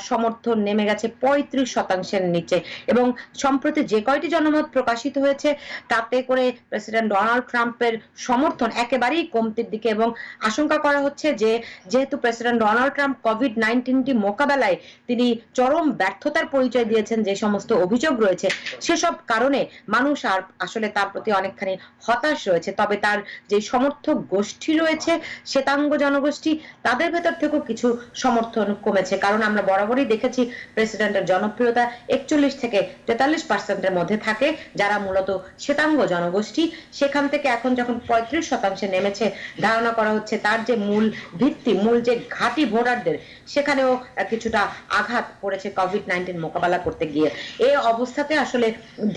সমর্থন নেমে গেছে 35%-এর নিচে। এবং সম্প্রতি যে কয়টি জনমত প্রকাশিত হয়েছে তাতে করে প্রেসিডেন্ট ডোনাল্ড ট্রাম্পের সমর্থন একেবারেই কমতির দিকে এবং আশঙ্কা করা হচ্ছে যে যেহেতু প্রেসিডেন্ট ডোনাল্ড ট্রাম্প কোভিড-19টি মোকাবেলায় তিনি চরম ব্যর্থতার পরিচয় দিয়েছেন, যে সমস্ত অভিযোগ রয়েছে সেসব কারণে মানুষ আর আসলে তার প্রতি অনেকখানি হতাশ রয়েছে। তবে তার যে সমর্থক গোষ্ঠী রয়েছে, শ্বেতাঙ্গ জনগোষ্ঠী, তাদের ভেতর থেকেও কিছু সমর্থন কমেছে, কারণ আমরা বরাবরই দেখেছি প্রেসিডেন্টের জনপ্রিয়তা 41 থেকে 43%-এর মধ্যে থাকে, যারা মূলত শ্বেতাঙ্গ জনগোষ্ঠী। সেখান থেকে এখন যখন 35%-এ নেমেছে, ধারণা করা হচ্ছে তার যে মূল ভিত্তি, মূল যে ঘাঁটি ভোটারদের, সেখানেও কিছুটা আঘাত পড়েছে কোভিড-19 মোকাবেলা করতে গিয়ে। এই অবস্থাতে আসলে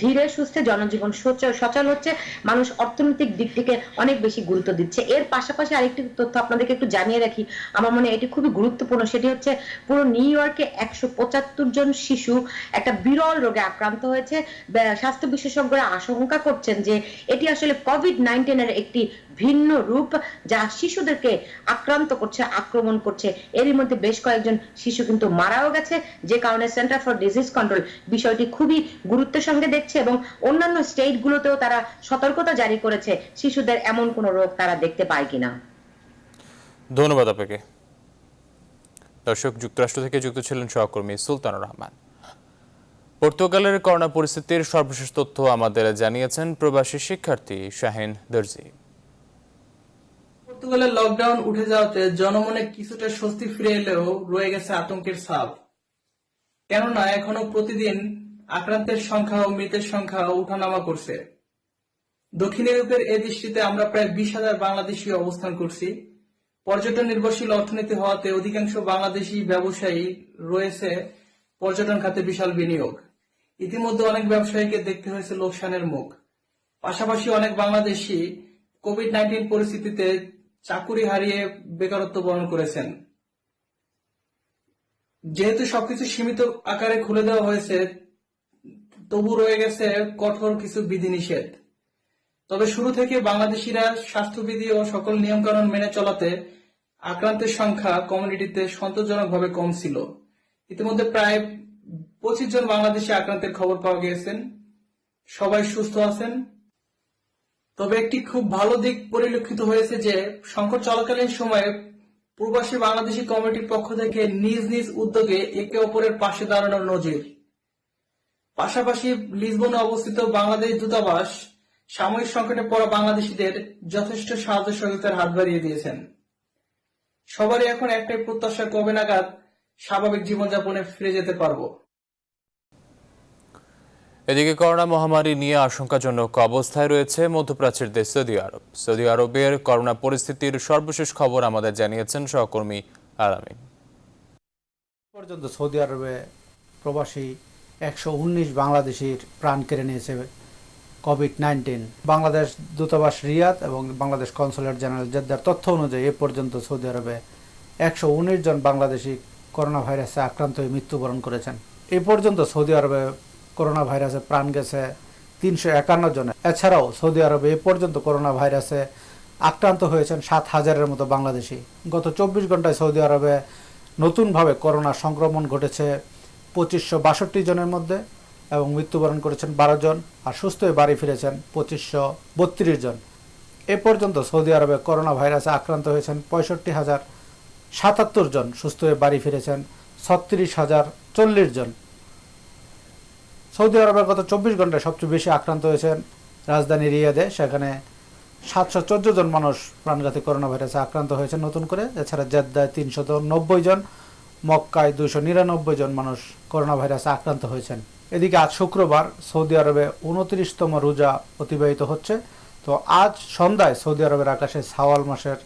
ধীরে সুস্থে জনজীবন সচল হচ্ছে, মানুষ অর্থনৈতিক দিকটিকে অনেক বেশি গুরুত্ব দিচ্ছে। এর পাশাপাশি আরেকটি তথ্য আপনাদেরকে একটু জানিয়ে রাখি, আমার মনে এটি খুবই গুরুত্বপূর্ণ, সেটি হচ্ছে পুরো নিউ ইয়র্কে 175 জন শিশু একটা বিরল রোগে আক্রান্ত হয়েছে। স্বাস্থ্য বিশেষজ্ঞরা আশঙ্কা করছেন যে এটি আসলে কোভিড-19 একটি ভিন্ন রূপ, যা শিশুদেরকে আক্রান্ত করছে, আক্রমণ করছে। এরই মধ্যে বেশ কয়েকজন শিশু কিন্তু মারাও গেছে, যে কারণে সেন্টার ফর ডিজিজ কন্ট্রোল বিষয়টি খুবই গুরুত্বের সঙ্গে দেখছে এবং অন্যান্য স্টেটগুলোতেও তারা সতর্কতা জারি করেছে শিশুদের এমন কোনো রোগ তারা দেখতে পায় কিনা। ধন্যবাদ আপনাকে। দর্শক, যুক্তরাষ্ট্র থেকে যুক্ত ছিলেন সহকর্মী সুলতানুর রহমান। পর্তুগালের করোনা পরিস্থিতির সর্বশেষ তথ্য আমাদের জানিয়েছেন প্রবাসী শিক্ষার্থী শাহিন দর্জি। পর্তুগালের লকডাউন উঠে যাওয়াতে জনমনে কিছুটা স্বস্তি ফিরে এলেও রয়ে গেছে আতঙ্কের ছাপ, কেননা এখনো প্রতিদিন আক্রান্তের সংখ্যা ও মৃতের সংখ্যা উঠানামা করছে। দক্ষিণ ইউরোপের এই দৃষ্টিতে আমরা প্রায় 20,000 বাংলাদেশী অবস্থান করছি। পর্যটন নির্ভরশীল অর্থনীতি হওয়াতে অধিকাংশ বাংলাদেশি ব্যবসায়ী রয়েছে পর্যটন খাতে বিশাল বিনিয়োগ। ইতিমধ্যে অনেক ব্যবসায়ীকে দেখতে হয়েছে লোকসানের মুখ। পাশাপাশি অনেক বাংলাদেশি কোভিড-19 পরিস্থিতিতে চাকুরি হারিয়ে বেকারত্ব বরণ করেছেন। যেহেতু সবকিছু সীমিত আকারে খুলে দেওয়া হয়েছে, তবু রয়ে গেছে কঠোর কিছু বিধিনিষেধ। তবে শুরু থেকে বাংলাদেশিরা স্বাস্থ্যবিধি ও সকল নিয়মকানুন মেনে চলাতে আক্রান্তের সংখ্যা কমিউনিটিতে সন্তোষজনকভাবে কম ছিল। ইতিমধ্যে প্রায় 25 জন বাংলাদেশি আক্রান্তের খবর পাওয়া গিয়েছেন, সবাই সুস্থ আছেন। তবে একটি খুব ভালো দিক পরিলক্ষিত হয়েছে যে সংকট চলাকালীন সময়ে প্রবাসী বাংলাদেশি কমিটির পক্ষ থেকে নিজ নিজ উদ্যোগে একে অপরের পাশে দাঁড়ানোর নজির। পাশাপাশি লিসবনে অবস্থিত বাংলাদেশ দূতাবাস সাময়িক সংকটে পড়া বাংলাদেশিদের যথেষ্ট সাহায্য সহযোগিতার হাত বাড়িয়ে দিয়েছেন। সবারই এখন একটাই প্রত্যাশা, কবে নাগাদ স্বাভাবিক জীবনযাপনে ফিরে যেতে পারবো। এদিকে করোনা মহামারী নিয়ে আশঙ্কাজনক অবস্থায় রয়েছে মধ্যপ্রাচ্যের দেশ সৌদি আরব। সৌদি আরবের করোনা পরিস্থিতির সর্বশেষ খবর আমাদের জানিয়েছেন সহকর্মী আলামিন। পর্যন্ত সৌদি আরবে প্রবাসী 119 বাংলাদেশির প্রাণ কেড়ে নিয়েছে কোভিড-19। বাংলাদেশ দূতাবাস রিয়াদ এবং বাংলাদেশ কনসুলেট জেনারেল জেদ্দার তথ্য অনুযায়ী এ পর্যন্ত সৌদি আরবে 119 জন বাংলাদেশি করোনা ভাইরাসে আক্রান্ত হয়ে মৃত্যুবরণ করেছেন। এ পর্যন্ত সৌদি আরবে করোনা ভাইরাসে প্রাণ গেছে 351 জন। এছাড়াও সৌদি আরবে এ পর্যন্ত করোনা ভাইরাসে আক্রান্ত হয়েছেন 7000-এর মতো বাংলাদেশি। গত 24 ঘন্টায় সৌদি আরবে নতুনভাবে করোনা সংক্রমণ ঘটেছে 2562 জনের মধ্যে এবং মৃত্যুবরণ করেছেন 12 জন, আর সুস্থ হয়ে বাড়ি ফিরেছেন 2532 জন। এ পর্যন্ত সৌদি আরবে করোনা ভাইরাসে আক্রান্ত হয়েছেন 65,077 জন, সুস্থ হয়ে বাড়ি ফিরেছেন 36,040 জন। সৌদি আরবে গত 24 ঘন্টায় সবচেয়ে বেশি আক্রান্ত হয়েছেন রাজধানী রিয়াদে, সেখানে 714 জন মানুষ প্রাণঘাতী করোনা ভাইরাসে আক্রান্ত হয়েছেন নতুন করে। এছাড়া জেদ্দায় 390 জন, মক্কায় 299 জন মানুষ করোনা ভাইরাসে আক্রান্ত হয়েছেন। এদিকে আজ শুক্রবার সৌদি আরবে 29তম রোজা অতিবাহিত হচ্ছে। তো আজ সন্ধ্যায় সৌদি আরবের আকাশে শাওয়াল মাসের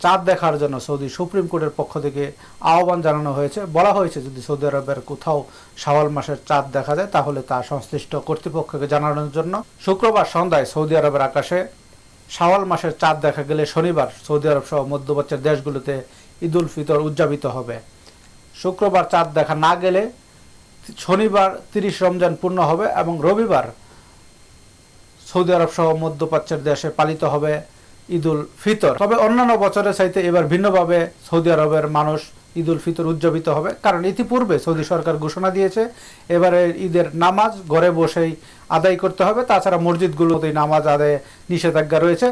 চাঁদ দেখার জন্য সৌদি সুপ্রিম কোর্টের পক্ষ থেকে আহ্বান জানানো হয়েছে। বলা হয়েছে যদি সৌদি আরবের কোথাও শাওয়াল মাসের চাঁদ দেখা যায় তাহলে তা সংশ্লিষ্ট কর্তৃপক্ষকে জানানোর জন্য। শুক্রবার সন্ধ্যায় সৌদি আরবের আকাশে শাওয়াল মাসের চাঁদ দেখা গেলে শনিবার সৌদি আরব সহ মধ্যপ্রাচ্যের দেশগুলোতে ঈদ উল ফিতর উদযাপিত হবে। শুক্রবার চাঁদ দেখা না গেলে শনিবার 30 রমজান পূর্ণ হবে এবং রবিবার সৌদি আরব সহ মধ্যপ্রাচ্যের দেশে পালিত হবে ঈদ উল ফিতর। তবে অন্যান্য বছরের চাইতে এবার ভিন্নভাবে সৌদি আরবের মানুষ ঈদ উল ফিতর উদযাপিত হবে, কারণ ইতিপূর্বে সৌদি সরকার ঘোষণা দিয়েছে এবারে ঈদের নামাজ ঘরে বসেই আদায় করতে হবে। তাছাড়া মসজিদগুলোতেই নামাজ আদায়ে নিষেধাজ্ঞা রয়েছে।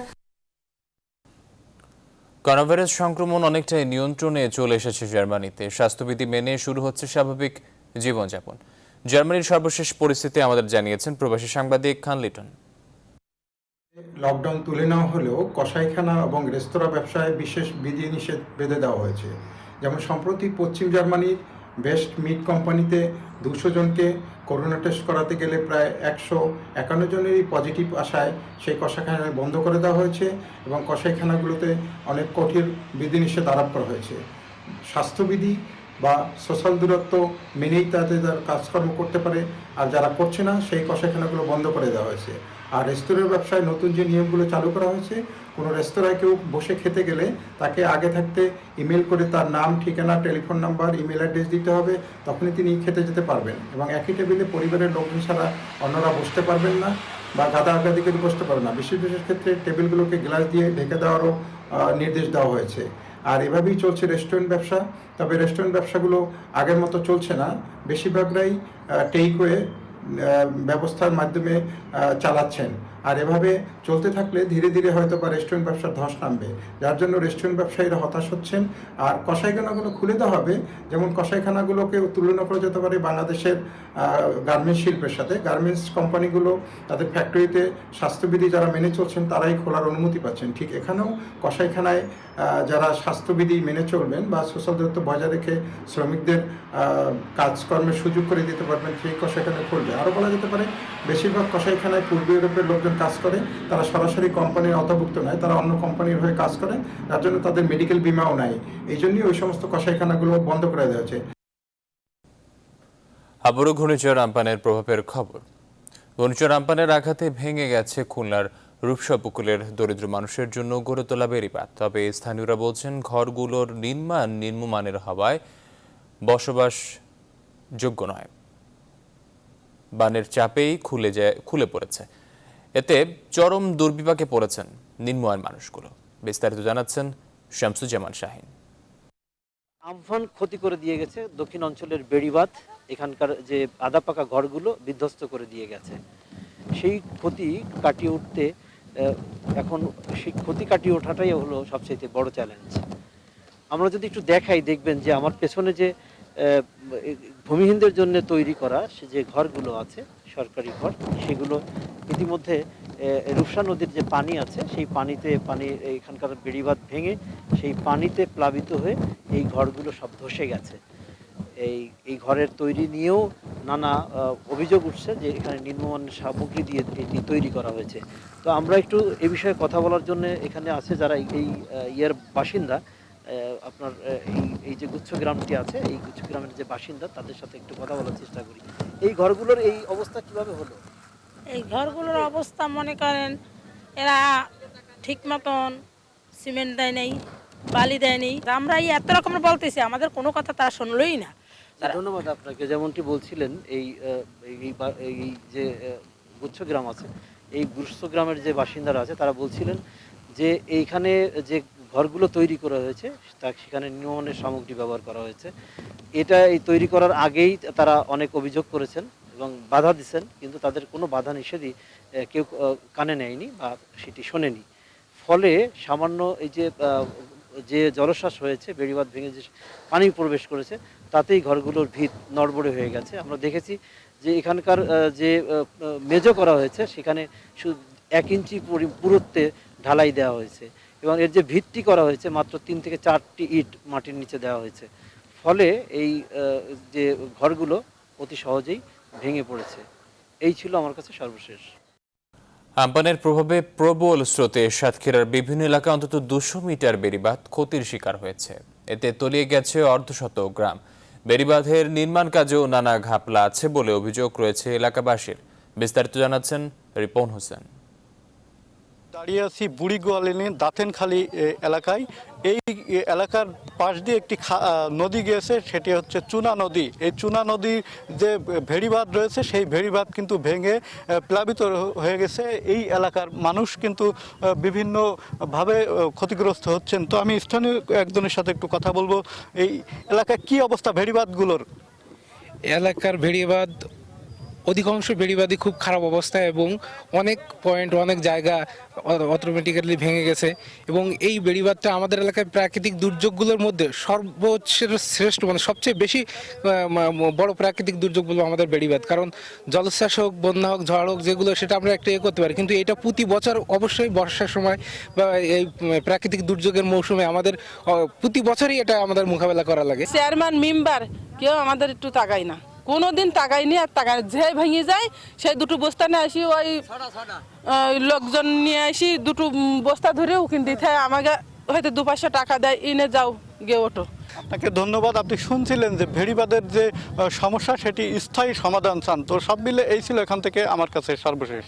করোনাভাইরাস সংক্রমণ অনেকটাই নিয়ন্ত্রণে চলে এসেছে জার্মানিতে। স্বাস্থ্যবিধি মেনে শুরু হচ্ছে স্বাভাবিক জীবনযাপন। জার্মানির সর্বশেষ পরিস্থিতি আমাদের জানিয়েছেন প্রবাসী সাংবাদিক খান লিটন। লকডাউন তুলে নেওয়া হলেও কসাইখানা এবং রেস্তোরাঁ ব্যবসায় বিশেষ বিধিনিষেধ বেঁধে দেওয়া হয়েছে। যেমন সম্প্রতি পশ্চিম জার্মানির বেস্ট মিট কোম্পানিতে 200 জনকে করোনা টেস্ট করাতে গেলে প্রায় 151 জনেরই পজিটিভ আসায় সেই কসাইখানা বন্ধ করে দেওয়া হয়েছে এবং কসাইখানাগুলোতে অনেক কঠিন বিধিনিষেধ আরোপ করা হয়েছে। স্বাস্থ্যবিধি বা সোশ্যাল দূরত্ব মেনেই তাদের কাজকর্ম করতে পারে, আর যারা করছে না সেই কসাইখানাগুলো বন্ধ করে দেওয়া হয়েছে। আর রেস্তোরাঁ ব্যবসায় নতুন যে নিয়মগুলো চালু করা হয়েছে, কোনো রেস্তোরাঁয় কেউ বসে খেতে গেলে তাকে আগে থাকতে ইমেল করে তার নাম, ঠিকানা, টেলিফোন নাম্বার, ইমেল অ্যাড্রেস দিতে হবে, তখনই তিনি খেতে যেতে পারবেন। এবং একই টেবিলে পরিবারের লোকজন ছাড়া অন্যরা বসতে পারবেন না বা গাদাগাদি করে বসতে পারবেন না। বিশেষ বিশেষ ক্ষেত্রে টেবিলগুলোকে গ্লাস দিয়ে ঢেকে দেওয়ারও নির্দেশ দেওয়া হয়েছে। আর এভাবেই চলছে রেস্টুরেন্ট ব্যবসা। তবে রেস্টুরেন্ট ব্যবসাগুলো আগের মতো চলছে না, বেশিরভাগরাই টেকওয়ে ব্যবস্থার মাধ্যমে চালাচ্ছেন। আর এভাবে চলতে থাকলে ধীরে ধীরে হয়তো বা রেস্টুরেন্ট ব্যবসার ধস নামবে, যার জন্য রেস্টুরেন্ট ব্যবসায়ীরা হতাশ হচ্ছেন। আর কসাইখানাগুলো খুলে দেওয়া হবে, যেমন কসাইখানাগুলোকে তুলনা করা যেতে পারে বাংলাদেশের গার্মেন্টস শিল্পের সাথে। গার্মেন্টস কোম্পানিগুলো তাদের ফ্যাক্টরিতে স্বাস্থ্যবিধি যারা মেনে চলছেন তারাই খোলার অনুমতি পাচ্ছেন, ঠিক এখানেও কসাইখানায় যারা স্বাস্থ্যবিধি মেনে চলবেন বা সোশ্যাল দূরত্ব বজায় রেখে শ্রমিকদের কাজকর্মের সুযোগ করে দিতে পারবেন সেই কসাইখানা খুলবে। আরও বলা যেতে পারে বেশিরভাগ কসাইখানায় পূর্ব ইউরোপের লোকজন কাজ করে, তারা সরাসরি কোম্পানির অন্তর্ভুক্ত নয়, তারা অন্য কোম্পানির হয়ে কাজ করেন, যার জন্য তাদের মেডিকেল বিমাও নাই। এই জন্যই ওই সমস্ত কসাইখানাগুলো বন্ধ করে দেওয়া হয়েছে। আবারও ঘূর্ণিঝড় আম্পানের প্রভাবের খবর। ঘূর্ণিঝড় আম্পানের আঘাতে ভেঙে গেছে খুলনার রূপসা উপকূলের দরিদ্র মানুষের জন্য গড়ে তোলা বেড়িবাঁধ। তবে স্থানীয়রা বলছেন ঘরগুলোর নিম্নমানের হওয়ায় বসবাস যোগ্য নয়, বানের চাপেই খুলে পড়েছে। এতে চরম দুর্বিপাকে পড়েছেন নিম্নআয়ের মানুষগুলো। বিস্তারিত জানাচ্ছেন শামসুজ্জামান শাহিন। আমফান ক্ষতি করে দিয়ে গেছে দক্ষিণ অঞ্চলের বেড়িবাঁধ, এখানকার যে আধা পাকা ঘরগুলো বিধ্বস্ত করে দিয়ে গেছে। সেই ক্ষতি কাটিয়ে উঠতে এখন সেই ক্ষতি কাটিয়ে ওঠাটাই হলো সবচেয়ে বড় চ্যালেঞ্জ। আমরা যদি একটু দেখাই দেখবেন যে আমার পেছনে যে ভূমিহীনদের জন্য তৈরি করা সে যে ঘরগুলো আছে সরকারি ঘর, সেগুলো ইতিমধ্যে রূপসা নদীর যে পানি আছে সেই পানি এখানকার বেড়িবাঁধ ভেঙে সেই পানিতে প্লাবিত হয়ে এই ঘরগুলো সব ধসে গেছে। এই ঘরের তৈরি নিয়েও নানা অভিযোগ উঠছে যে এখানে নিম্নমানের সামগ্রী দিয়ে এটি তৈরি করা হয়েছে। তো আমরা একটু এ বিষয়ে কথা বলার জন্য এখানে আছে যারা এই ইয়ের বাসিন্দা, আপনার এই যে গুচ্ছ গ্রামটি আছে এই গুচ্ছ গ্রামের যে বাসিন্দা তাদের সাথে একটু কথা বলার চেষ্টা করি। এই ঘরগুলোর এই অবস্থা কিভাবে হলো? এই ঘরগুলোর অবস্থা মনে করেন এরা ঠিক মতন সিমেন্ট দেয় নেই, বালি দেয় নেই। আমরা এই এত রকমের বলতেছি, আমাদের কোনো কথা তারা শুনলই না। ধন্যবাদ আপনাকে। যেমনটি বলছিলেন এই যে গুচ্ছ গ্রাম আছে এই গুচ্ছ গ্রামের যে বাসিন্দারা আছে তারা বলছিলেন যে এইখানে যে ঘরগুলো তৈরি করা হয়েছে সেখানে নিম্নমানের সামগ্রী ব্যবহার করা হয়েছে। এই তৈরি করার আগেই তারা অনেক অভিযোগ করেছেন এবং বাধা দিচ্ছেন, কিন্তু তাদের কোনো বাধা নিষেধই কেউ কানে নেয়নি বা সেটি শোনেনি। ফলে সামান্য এই যে জলোচ্ছ্বাস হয়েছে, বেড়িবাঁধ ভেঙে যে পানি প্রবেশ করেছে, তাতেই ঘরগুলোর ভিত নড়বড়ে হয়ে গেছে। আমরা দেখেছি যে এখানকার যে মেজো করা হয়েছে সেখানে শুধু 1 ইঞ্চি পুরুত্বে ঢালাই দেওয়া হয়েছে এবং এর যে ভিতটি করা হয়েছে মাত্র 3 থেকে 4টি ইট মাটির নিচে দেওয়া হয়েছে। ফলে এই যে ঘরগুলো অতি সহজেই ভেঙে পড়েছে। এই ছিল আমার কাছে সর্বশেষ। আমপানের প্রভাবে প্রবল স্রোতে সাতক্ষীরার বিভিন্ন এলাকা অন্তত 200 মিটার বেড়িবাঁধ ক্ষতির শিকার হয়েছে। এতে তলিয়ে গেছে অর্ধশত গ্রাম। বেড়িবাঁধের নির্মাণ কাজেও নানা ঘাপলা আছে বলে অভিযোগ রয়েছে এলাকাবাসীর। বিস্তারিত জানাচ্ছেন রিপন হোসেন। দাঁড়িয়ে আছি বুড়িগোয়ালিনী দাঁতেনখালী এলাকায়। এই এলাকার পাশ দিয়ে একটি নদী গিয়েছে, সেটি হচ্ছে চুনা নদী। এই চুনা নদীর যে ভেড়িবাঁধ রয়েছে সেই ভেড়িবাঁধ কিন্তু ভেঙে প্লাবিত হয়ে গেছে। এই এলাকার মানুষ কিন্তু বিভিন্নভাবে ক্ষতিগ্রস্ত হচ্ছেন। তো আমি স্থানীয় একজনের সাথে একটু কথা বলবো। এই এলাকায় কি অবস্থা ভেড়িবাঁধগুলোর? এলাকার ভেড়িবাঁধ অধিকাংশ বেড়িবাঁধই খুব খারাপ অবস্থা এবং অনেক পয়েন্ট অনেক জায়গা অটোমেটিক্যালি ভেঙে গেছে এবং এই বেড়িবাঁধটা আমাদের এলাকায় প্রাকৃতিক দুর্যোগগুলোর মধ্যে সর্বোচ্চ শ্রেষ্ঠ, মানে সবচেয়ে বেশি বড় প্রাকৃতিক দুর্যোগ বলবো আমাদের বেড়িবাঁধ। কারণ জলোচ্ছ্বাস হোক, বন্যা হোক, ঝড় হোক, যেগুলো সেটা আমরা একটা করতে পারি, কিন্তু এটা প্রতি বছর অবশ্যই বর্ষার সময় বা এই প্রাকৃতিক দুর্যোগের মৌসুমে আমাদের প্রতি বছরই এটা আমাদের মোকাবেলা করা লাগে। চেয়ারম্যান মেম্বার কেউ আমাদের একটু তাকায় না, কোনোদিন তাকাইনি আর তাকাই যে ভেঙে যায় সেই দুটো বস্তা নিয়ে আসি, ওই লোকজন নিয়ে আসি দুটো বস্তা ধরে ওখান দিতে আমাকে হয়তো 200 টাকা দেয়, ইনে যাও গে ওঠো। আপনাকে ধন্যবাদ। আপনি শুনছিলেন যে ভেড়িবাঁধের যে সমস্যা সেটি স্থায়ী সমাধান চান। তো সব মিলে এই ছিল এখান থেকে আমার কাছে সর্বশেষ।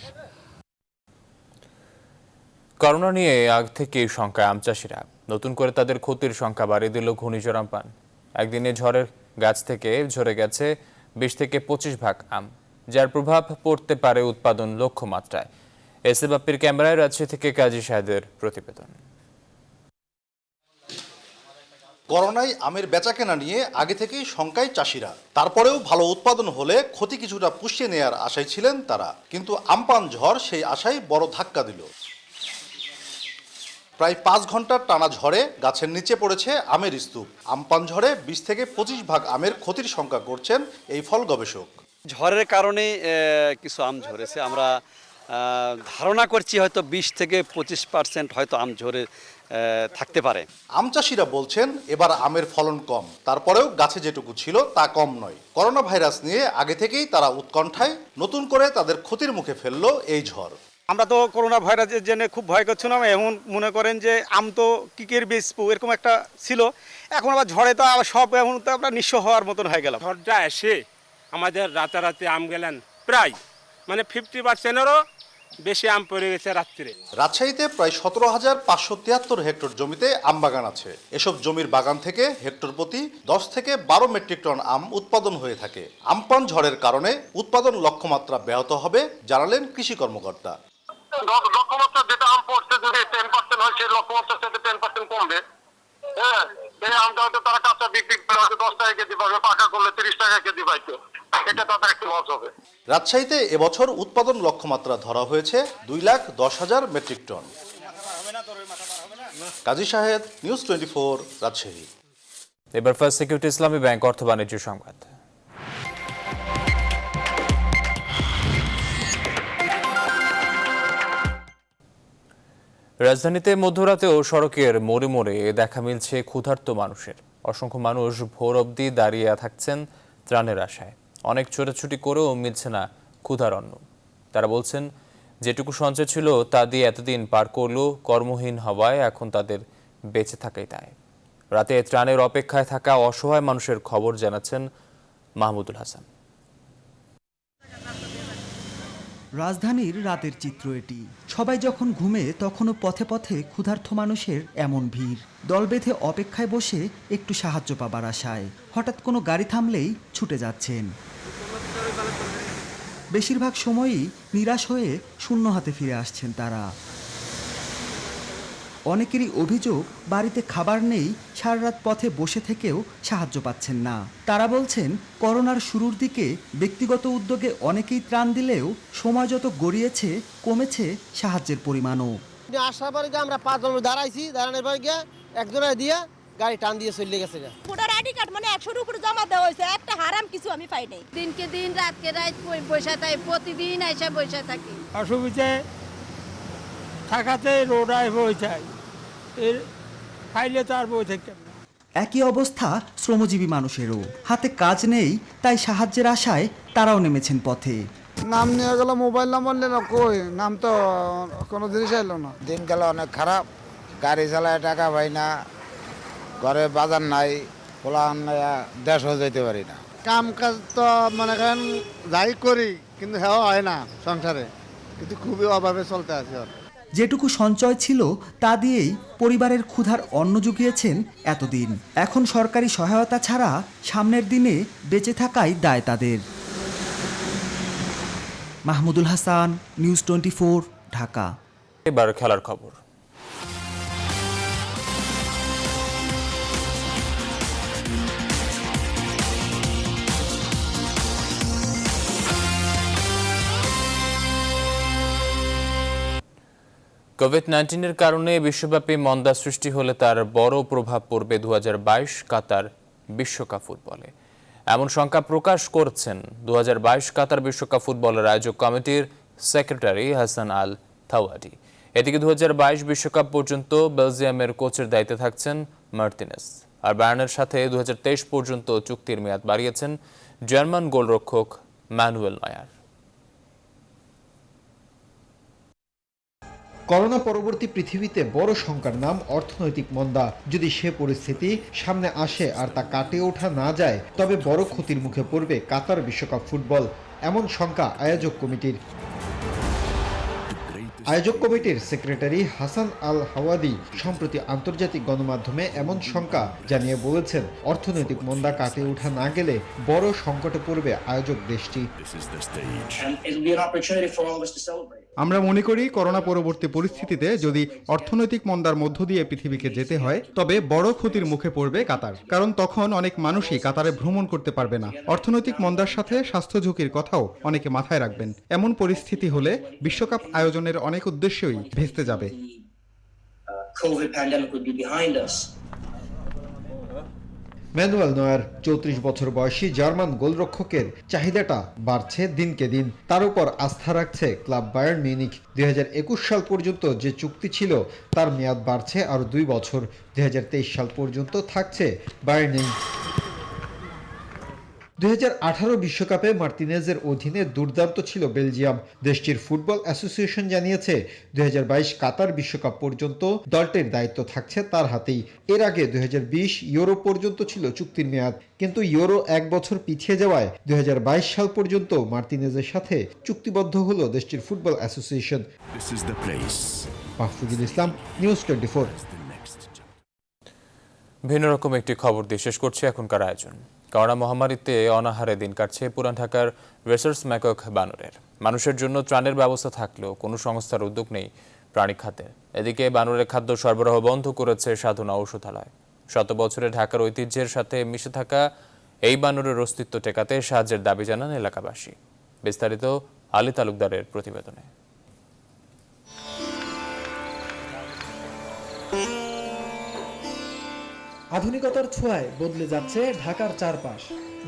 করোনা নিয়ে আগ থেকে সংখ্যায় আম চাষিরা নতুন করে তাদের ক্ষতির সংখ্যা বাড়িয়ে দিল ঘূর্ণিঝড় আমপান। একদিনে ঝড়ের গাছ থেকে ঝরে গেছে 20 থেকে 25 ভাগ আম, যার প্রভাব পড়তে পারে উৎপাদন লক্ষ্যমাত্রায়। এসএ বাপ্পির ক্যামেরায় রাজশাহী থেকে কাজী সাহেদের প্রতিবেদন। করোনায় আমের বেচাকেনা নিয়ে আগে থেকেই শঙ্কায় চাষিরা। তারপরেও ভালো উৎপাদন হলে ক্ষতি কিছুটা পুষিয়ে নেয়ার আশায় ছিলেন তারা, কিন্তু আমপান ঝড় সেই আশায় বড় ধাক্কা দিল। প্রায় 5 ঘন্টার টানা ঝড়ে গাছের নিচে পড়েছে আমের স্তূপ। আমপান ঝড়ে 20 থেকে 25 ভাগ আমের ক্ষতির শঙ্কা করছেন এই ফল গবেষক। ঝড়ের কারণে কিছু আম ঝরেছে, আমরা ধারণা করছি হয়তো 20 থেকে 25% হয়তো আম ঝরে থাকতে পারে। আম চাষিরা বলছেন এবার আমের ফলন কম, তারপরেও গাছে যেটুকু ছিল তা কম নয়। করোনা ভাইরাস নিয়ে আগে থেকেই তারা উৎকণ্ঠায়, নতুন করে তাদের ক্ষতির মুখে ফেললো এই ঝড়। আমরা তো করোনা ভাইরাসের জন্য খুব ভয় করছিলাম, এমন মনে করেন যে আম তো কিকের বেচবো এরকম একটা ছিল। এখন আবার ঝড়ে তো আবার সব এমন তো আমরা নিঃস্ব হওয়ার মতন হয়ে গেলাম। ঝড়টা এসে আমাদের রাতারাতি আম গেলেন প্রায় 50%-এরও বেশি আম পড়ে গেছে রাত্রে। রাজশাহীতে প্রায় 17,573 হেক্টর জমিতে আম বাগান আছে। এসব জমির বাগান থেকে হেক্টর প্রতি 10 থেকে 12 মেট্রিক টন আম উৎপাদন হয়ে থাকে। আমপান ঝড়ের কারণে উৎপাদন লক্ষ্যমাত্রা ব্যাহত হবে জানালেন কৃষি কর্মকর্তা। লক্ষ্যমাত্রা যেটা আম পড়ছে যদি 10% হয় সেই লক্ষ্যমাত্রার সাথে 10% কমবে। হ্যাঁ, এই আমটা হয়তো তারা কাঁচা বিক্রি করে হয়তো 10 টাকা কেজি পাবে, পাকা করলে 30 টাকা কেজি পাইতো, এটা তাদের একটু লস হবে। রাজশাহীতে এবছর উৎপাদন লক্ষ্যমাত্রা ধরা হয়েছে 2,10,000 মেট্রিক টন। কাজী শাহেদ, নিউজ 24, রাজশাহী। এবার ফার্স্ট সিকিউরিটি ইসলামী ব্যাংক অর্থ বাণিজ্য সংবাদ। রাজধানীতে মধ্যরাতেও সড়কের মোড়ে মোড়ে দেখা মিলছে ক্ষুধার্ত মানুষের। অসংখ্য মানুষ ভোর অবধি দাঁড়িয়ে থাকছেন ত্রাণের আশায়। অনেক ছোটাছুটি করেও মিলছে না ক্ষুধার অন্ন। তারা বলছেন, যেটুকু সঞ্চয় ছিল তা দিয়ে এতদিন পার করলেও কর্মহীন হওয়ায় এখন তাদের বেঁচে থাকাই দায়। রাতে ত্রাণের অপেক্ষায় থাকা অসহায় মানুষের খবর জানাচ্ছেন মাহমুদুল হাসান। রাজধানীর রাতের চিত্র এটি। সবাই যখন ঘুমে তখনও পথে পথে ক্ষুধার্ত মানুষের এমন ভিড়। দল বেঁধে অপেক্ষায় বসে একটু সাহায্য পাবার আশায় হঠাৎ কোনো গাড়ি থামলেই ছুটে যাচ্ছেন। বেশিরভাগ সময়ই নিরাশ হয়ে শূন্য হাতে ফিরে আসছেন তারা। অনেকেরই অভিযোগ, বাড়িতে খাবার নেই, সারা রাত পথে বসে থেকেও সাহায্য পাচ্ছেন না। তারা বলছেন, করোনার শুরুর দিকে ব্যক্তিগত উদ্যোগে অনেকেই ত্রাণ দিলেও সময় যত গড়িয়েছে কমেছে সাহায্যের পরিমাণও। আসার পরে আমরা 5 জন দাঁড়াইছি, দাঁড়ানোর পরে গিয়ে একজনের দিয়ে গাড়ি টান দিয়ে চলে গেছে। ভোটার আইডি কার্ড মানে 100-র উপরে জমা দেওয়া হয়েছে, একটা হারাম কিছু আমি পাই নাই। দিনকে দিন রাতকে রাত বসে থাকি, প্রতিদিন এসে বসে থাকি। অসুবিধে থাকাতে রোডায় বই চাই, এর খাইলে তো আর বই থাকতে। একই অবস্থা শ্রমজীবী মানুষেরও। হাতে কাজ নেই, তাই সাহায্যের আশায় তারাও নেমেছেন পথে। নাম নিয়ে গেল, মোবাইল নাম্বার নিল, কই নাম তো কোনো জিনিস এলো না। দিন গেল অনেক খারাপ, গাড়ি চালায় টাকা পাই না, ঘরে বাজার নাই, পোলান দেশও যেতে পারি না। কাম কাজ তো মনে করেন যাই করি, কিন্তু হ্যাঁ হয় না সংসারে, কিন্তু খুবই অভাবে চলতে আছে। যেটুকু সঞ্চয় ছিল তা দিয়েই পরিবারের ক্ষুধার অন্ন জুগিয়েছেন এতদিন। এখন সরকারি সহায়তা ছাড়া সামনের দিনে বেঁচে থাকাই দায় তাদের। মাহমুদুল হাসান, নিউজ 24, ঢাকা। এবার খেলার খবর। কোভিড-19-এর কারণে বিশ্বব্যাপী মন্দা সৃষ্টি হলে তার বড় প্রভাব পড়বে 2022 কাতার বিশ্বকাপ ফুটবলে। এমন শঙ্কা প্রকাশ করছেন 2022 কাতার বিশ্বকাপ ফুটবলের আয়োজক কমিটির সেক্রেটারি হাসান আল থাওয়াডি। এদিকে 2022 বিশ্বকাপ পর্যন্ত বেলজিয়ামের কোচের দায়িত্বে থাকছেন মার্টিনেস। আর বায়ার্নের সাথে 2023 পর্যন্ত চুক্তির মেয়াদ বাড়িয়েছেন জার্মান গোলরক্ষক ম্যানুয়েল নয়ার। করোনা পরবর্তী পৃথিবীতে বড় শঙ্কার নাম অর্থনৈতিক মন্দা। যদি সে পরিস্থিতি সামনে আসে আর তা কাটিয়ে ওঠা না যায়, তবে বড় ক্ষতির মুখে পড়বে কাতার বিশ্বকাপ ফুটবল, এমন শঙ্কা আয়োজক কমিটির। আয়োজক কমিটির সেক্রেটারি হাসান আল হাওয়াদি সম্প্রতি আন্তর্জাতিক গণমাধ্যমে এমন শঙ্কা জানিয়ে বলেছেন, অর্থনৈতিক মন্দা কাটিয়ে ওঠা না গেলে বড় সংকটে পড়বে আয়োজক দেশটি। আমরা মনে করি করোনা পরবর্তী পরিস্থিতিতে যদি অর্থনৈতিক মন্দার মধ্য দিয়ে পৃথিবীকে যেতে হয়, তবে বড় ক্ষতির মুখে পড়বে কাতার। কারণ তখন অনেক মানুষই কাতারে ভ্রমণ করতে পারবে না। অর্থনৈতিক মন্দার সাথে স্বাস্থ্য ঝুঁকির কথাও অনেকে মাথায় রাখবেন। এমন পরিস্থিতি হলে বিশ্বকাপ আয়োজনের অনেক উদ্দেশ্যই ভেস্তে যাবে। ম্যানুয়েল নয়ার 34 বছর বয়সী জার্মান গোলরক্ষকের চাহিদাটা বাড়ছে দিনকে দিন। তার উপর আস্থা রাখছে ক্লাব বায়ার্ন মিউনিখ। 2021 সাল পর্যন্ত যে চুক্তি ছিল তার মেয়াদ বাড়ছে আরও 2 বছর। 2023 সাল পর্যন্ত থাকছে বায়ার্নেই। 2018 বিশ্বকাপে মার্টিনেজের অধীনে দুর্দান্ত ছিল বেলজিয়াম। দেশটির ফুটবল অ্যাসোসিয়েশন জানিয়েছে 2022 কাতার বিশ্বকাপ পর্যন্ত দলটির দায়িত্ব থাকছে তার হাতেই। এর আগে 2020 ইউরো পর্যন্ত ছিল চুক্তির মেয়াদ, কিন্তু ইউরো 1 বছর পিছিয়ে যাওয়ায় 2022 সাল পর্যন্ত মার্টিনেজের সাথে চুক্তিবদ্ধ হলো দেশটির ফুটবল অ্যাসোসিয়েশন। মাহফুজুল ইসলাম, নিউজ 24। ভিন্ন রকম একটি খবর দিয়ে শেষ করছে এখনকার আয়োজন। করোনা মহামারীতে অনাহারে দিন কাটছে পুরান ঢাকার রেসার্চ ম্যাকক বানরের। মানুষের জন্য ত্রাণের ব্যবস্থা থাকলেও কোনো সংস্থার উদ্যোগ নেই প্রাণী খাতে। এদিকে বানরের খাদ্য সরবরাহ বন্ধ করেছে সাধনা ঔষধালয়। শত বছরের ঢাকার ঐতিহ্যের সাথে মিশে থাকা এই বানরের অস্তিত্ব টেকাতে সাহায্যের দাবি জানান এলাকাবাসী। বিস্তারিত আলী তালুকদারের প্রতিবেদনে। আধুনিকতার ছোঁয়ায় বদলে যাচ্ছে ঢাকার চারপাশ।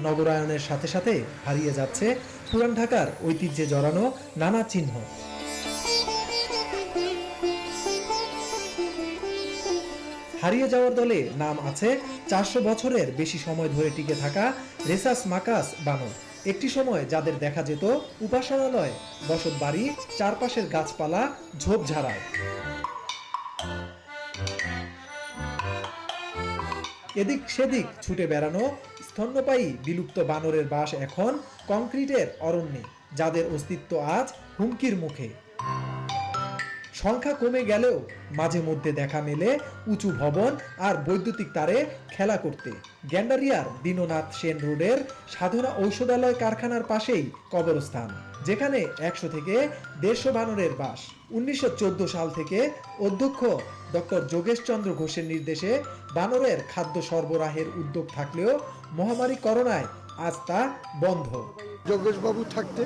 নগরায়নের সাথে সাথে হারিয়ে যাচ্ছে পুরান ঢাকার ঐতিহ্যে জড়ানো নানা চিহ্ন। হারিয়ে যাওয়ার দলে নাম আছে 400 বছরের বেশি সময় ধরে টিকে থাকা রেসাস মাকাস বানর। একটি সময় যাদের দেখা যেত উপাসনালয়, বসত বাড়ি, চারপাশের গাছপালা ঝোপঝাড়ায়। এদিক সেদিক ছুটে বেড়ানো স্তন্যপায়ী বিলুপ্ত বানরের বাস এখন কংক্রিটের অরণ্যে, যাদের অস্তিত্ব আজ হুমকির মুখে। সংখ্যা কমে গেলেও মাঝে মধ্যে দেখা মেলে উঁচু ভবন আর বৈদ্যুতিক তারে খেলা করতে। গ্যান্ডারিয়ার দীননাথ সেন রোডের সাধনা ঔষধালয় কারখানার পাশেই কবরস্থান, যেখানে 100 থেকে 150 বানরের বাস। 1914 সাল থেকে অধ্যক্ষ ডক্টর যোগেশ চন্দ্র ঘোষের নির্দেশে বানরের খাদ্য সরবরাহের উদ্যোগ থাকলেও মহামারী করোনায় আজ তা বন্ধ। যোগেশবাবু থাকতে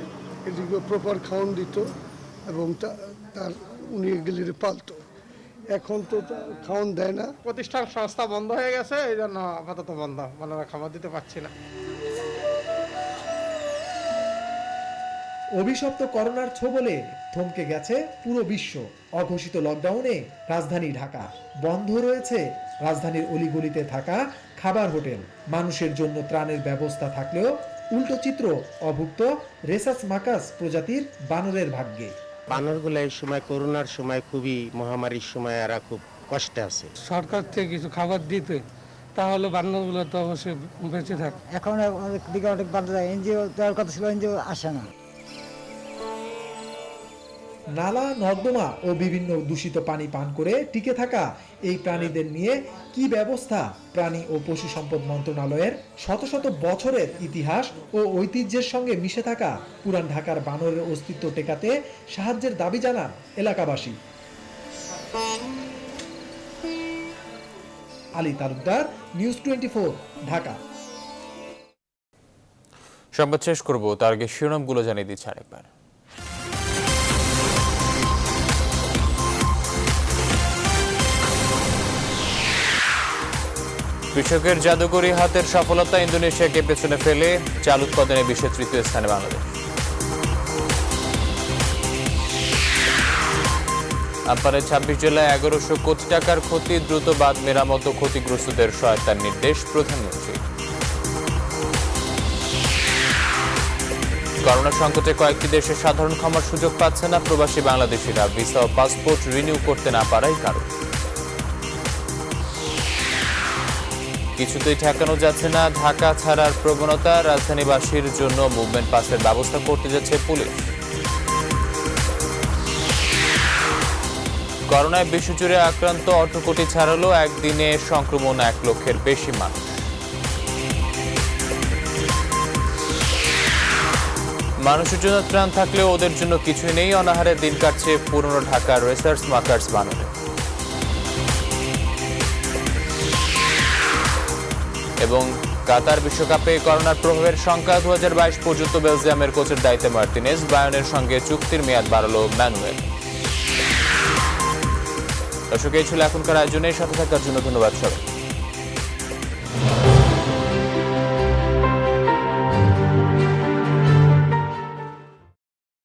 এদিকে প্রপার খাওয়ান দিত এবং তার উনি এগুলির পালতো। এখন তো খাওয়ান দেয় না। প্রতিষ্ঠান সংস্থা বন্ধ হয়ে গেছে, এই জন্য আপাতত বন্ধ, বানরা খাবার দিতে পারছি না। অভিশপ্ত করোনার ছোবলে থমকে গেছে পুরো বিশ্ব। অঘোষিত লকডাউনে রাজধানী ঢাকা বন্ধ রয়েছে। রাজধানীর অলিগলিতে থাকা খাবার হোটেল। মানুষের জন্য ত্রাণের ব্যবস্থা থাকলেও উল্টো চিত্র অভুক্ত রেসাস মাকাস প্রজাতির বানরের ভাগ্যে। বানরগুলো এই সময় করোনার সময় খুবই মহামারীর সময় এরা খুব কষ্টে আছে। সরকার থেকে কিছু খাবার দিতে, তাহলে বানরগুলো তো অবশ্যই বেঁচে থাকে। এখন অনেক দিকে অনেক বানর এনজিও দেওয়ার কথা ছিল, এনজিও আসে না। নালা নর্দমা ও বিভিন্ন দূষিত পানি পান করে টিকে থাকা এই প্রাণীদের নিয়ে কি ব্যবস্থা? প্রাণী ও পশু সম্পদ মন্ত্রণালয়ের শত শত বছরের ইতিহাস ও ঐতিহ্যের সঙ্গে মিশে থাকা পুরান ঢাকার বানরের অস্তিত্ব টেকাতে সাহায্যের দাবি জানান এলাকাবাসী। আলী তালুকদার, নিউজ 24, ঢাকা। সংবাদ শেষ করব, তার আগে শিরোনামগুলো জানিয়ে দিচ্ছি আরেকবার। কৃষকের জাদুকরি হাতের সফলতা ইন্দোনেশিয়াকে পেছনে ফেলে চাল উৎপাদনে বিশ্বের তৃতীয় স্থানে বাংলাদেশ। আমপানে 26 জেলায় 1100 কোটি টাকার ক্ষতি, দ্রুত বাঁধ মেরামত ও ক্ষতিগ্রস্তদের সহায়তার নির্দেশ প্রধানমন্ত্রী। করোনা সংকটে কয়েকটি দেশে সাধারণ ক্ষমার সুযোগ পাচ্ছে না প্রবাসী বাংলাদেশিরা, ভিসা ও পাসপোর্ট রিনিউ করতে না পারাই কারণ। কিছুতেই ঠেকানো যাচ্ছে না ঢাকা ছাড়ার প্রবণতা, রাজধানীবাসীর জন্য মুভমেন্ট পাসের ব্যবস্থা করতে যাচ্ছে পুলিশ। করোনায় বিশ্বজুড়ে আক্রান্ত 18 কোটি ছাড়ালো, একদিনে সংক্রমণ 1 লক্ষের বেশি মানুষ। মানুষের জন্য ত্রাণ থাকলেও ওদের জন্য কিছুই নেই, অনাহারে দিন কাটছে পুরনো ঢাকার রেসার্স মাকার্স বানরে। এবং কাতার বিশ্বকাপে করোনার প্রভাবের সংখ্যা 2022 পর্যন্ত বেলজিয়ামের কোচের দায়িত্বে মার্টিনেজ, বায়ার্নের সঙ্গে চুক্তির মেয়াদ বাড়ালো ম্যানুয়েল। দর্শক, এই ছিল এখনকার আয়োজনে, সাথে থাকার জন্য ধন্যবাদ সবাই।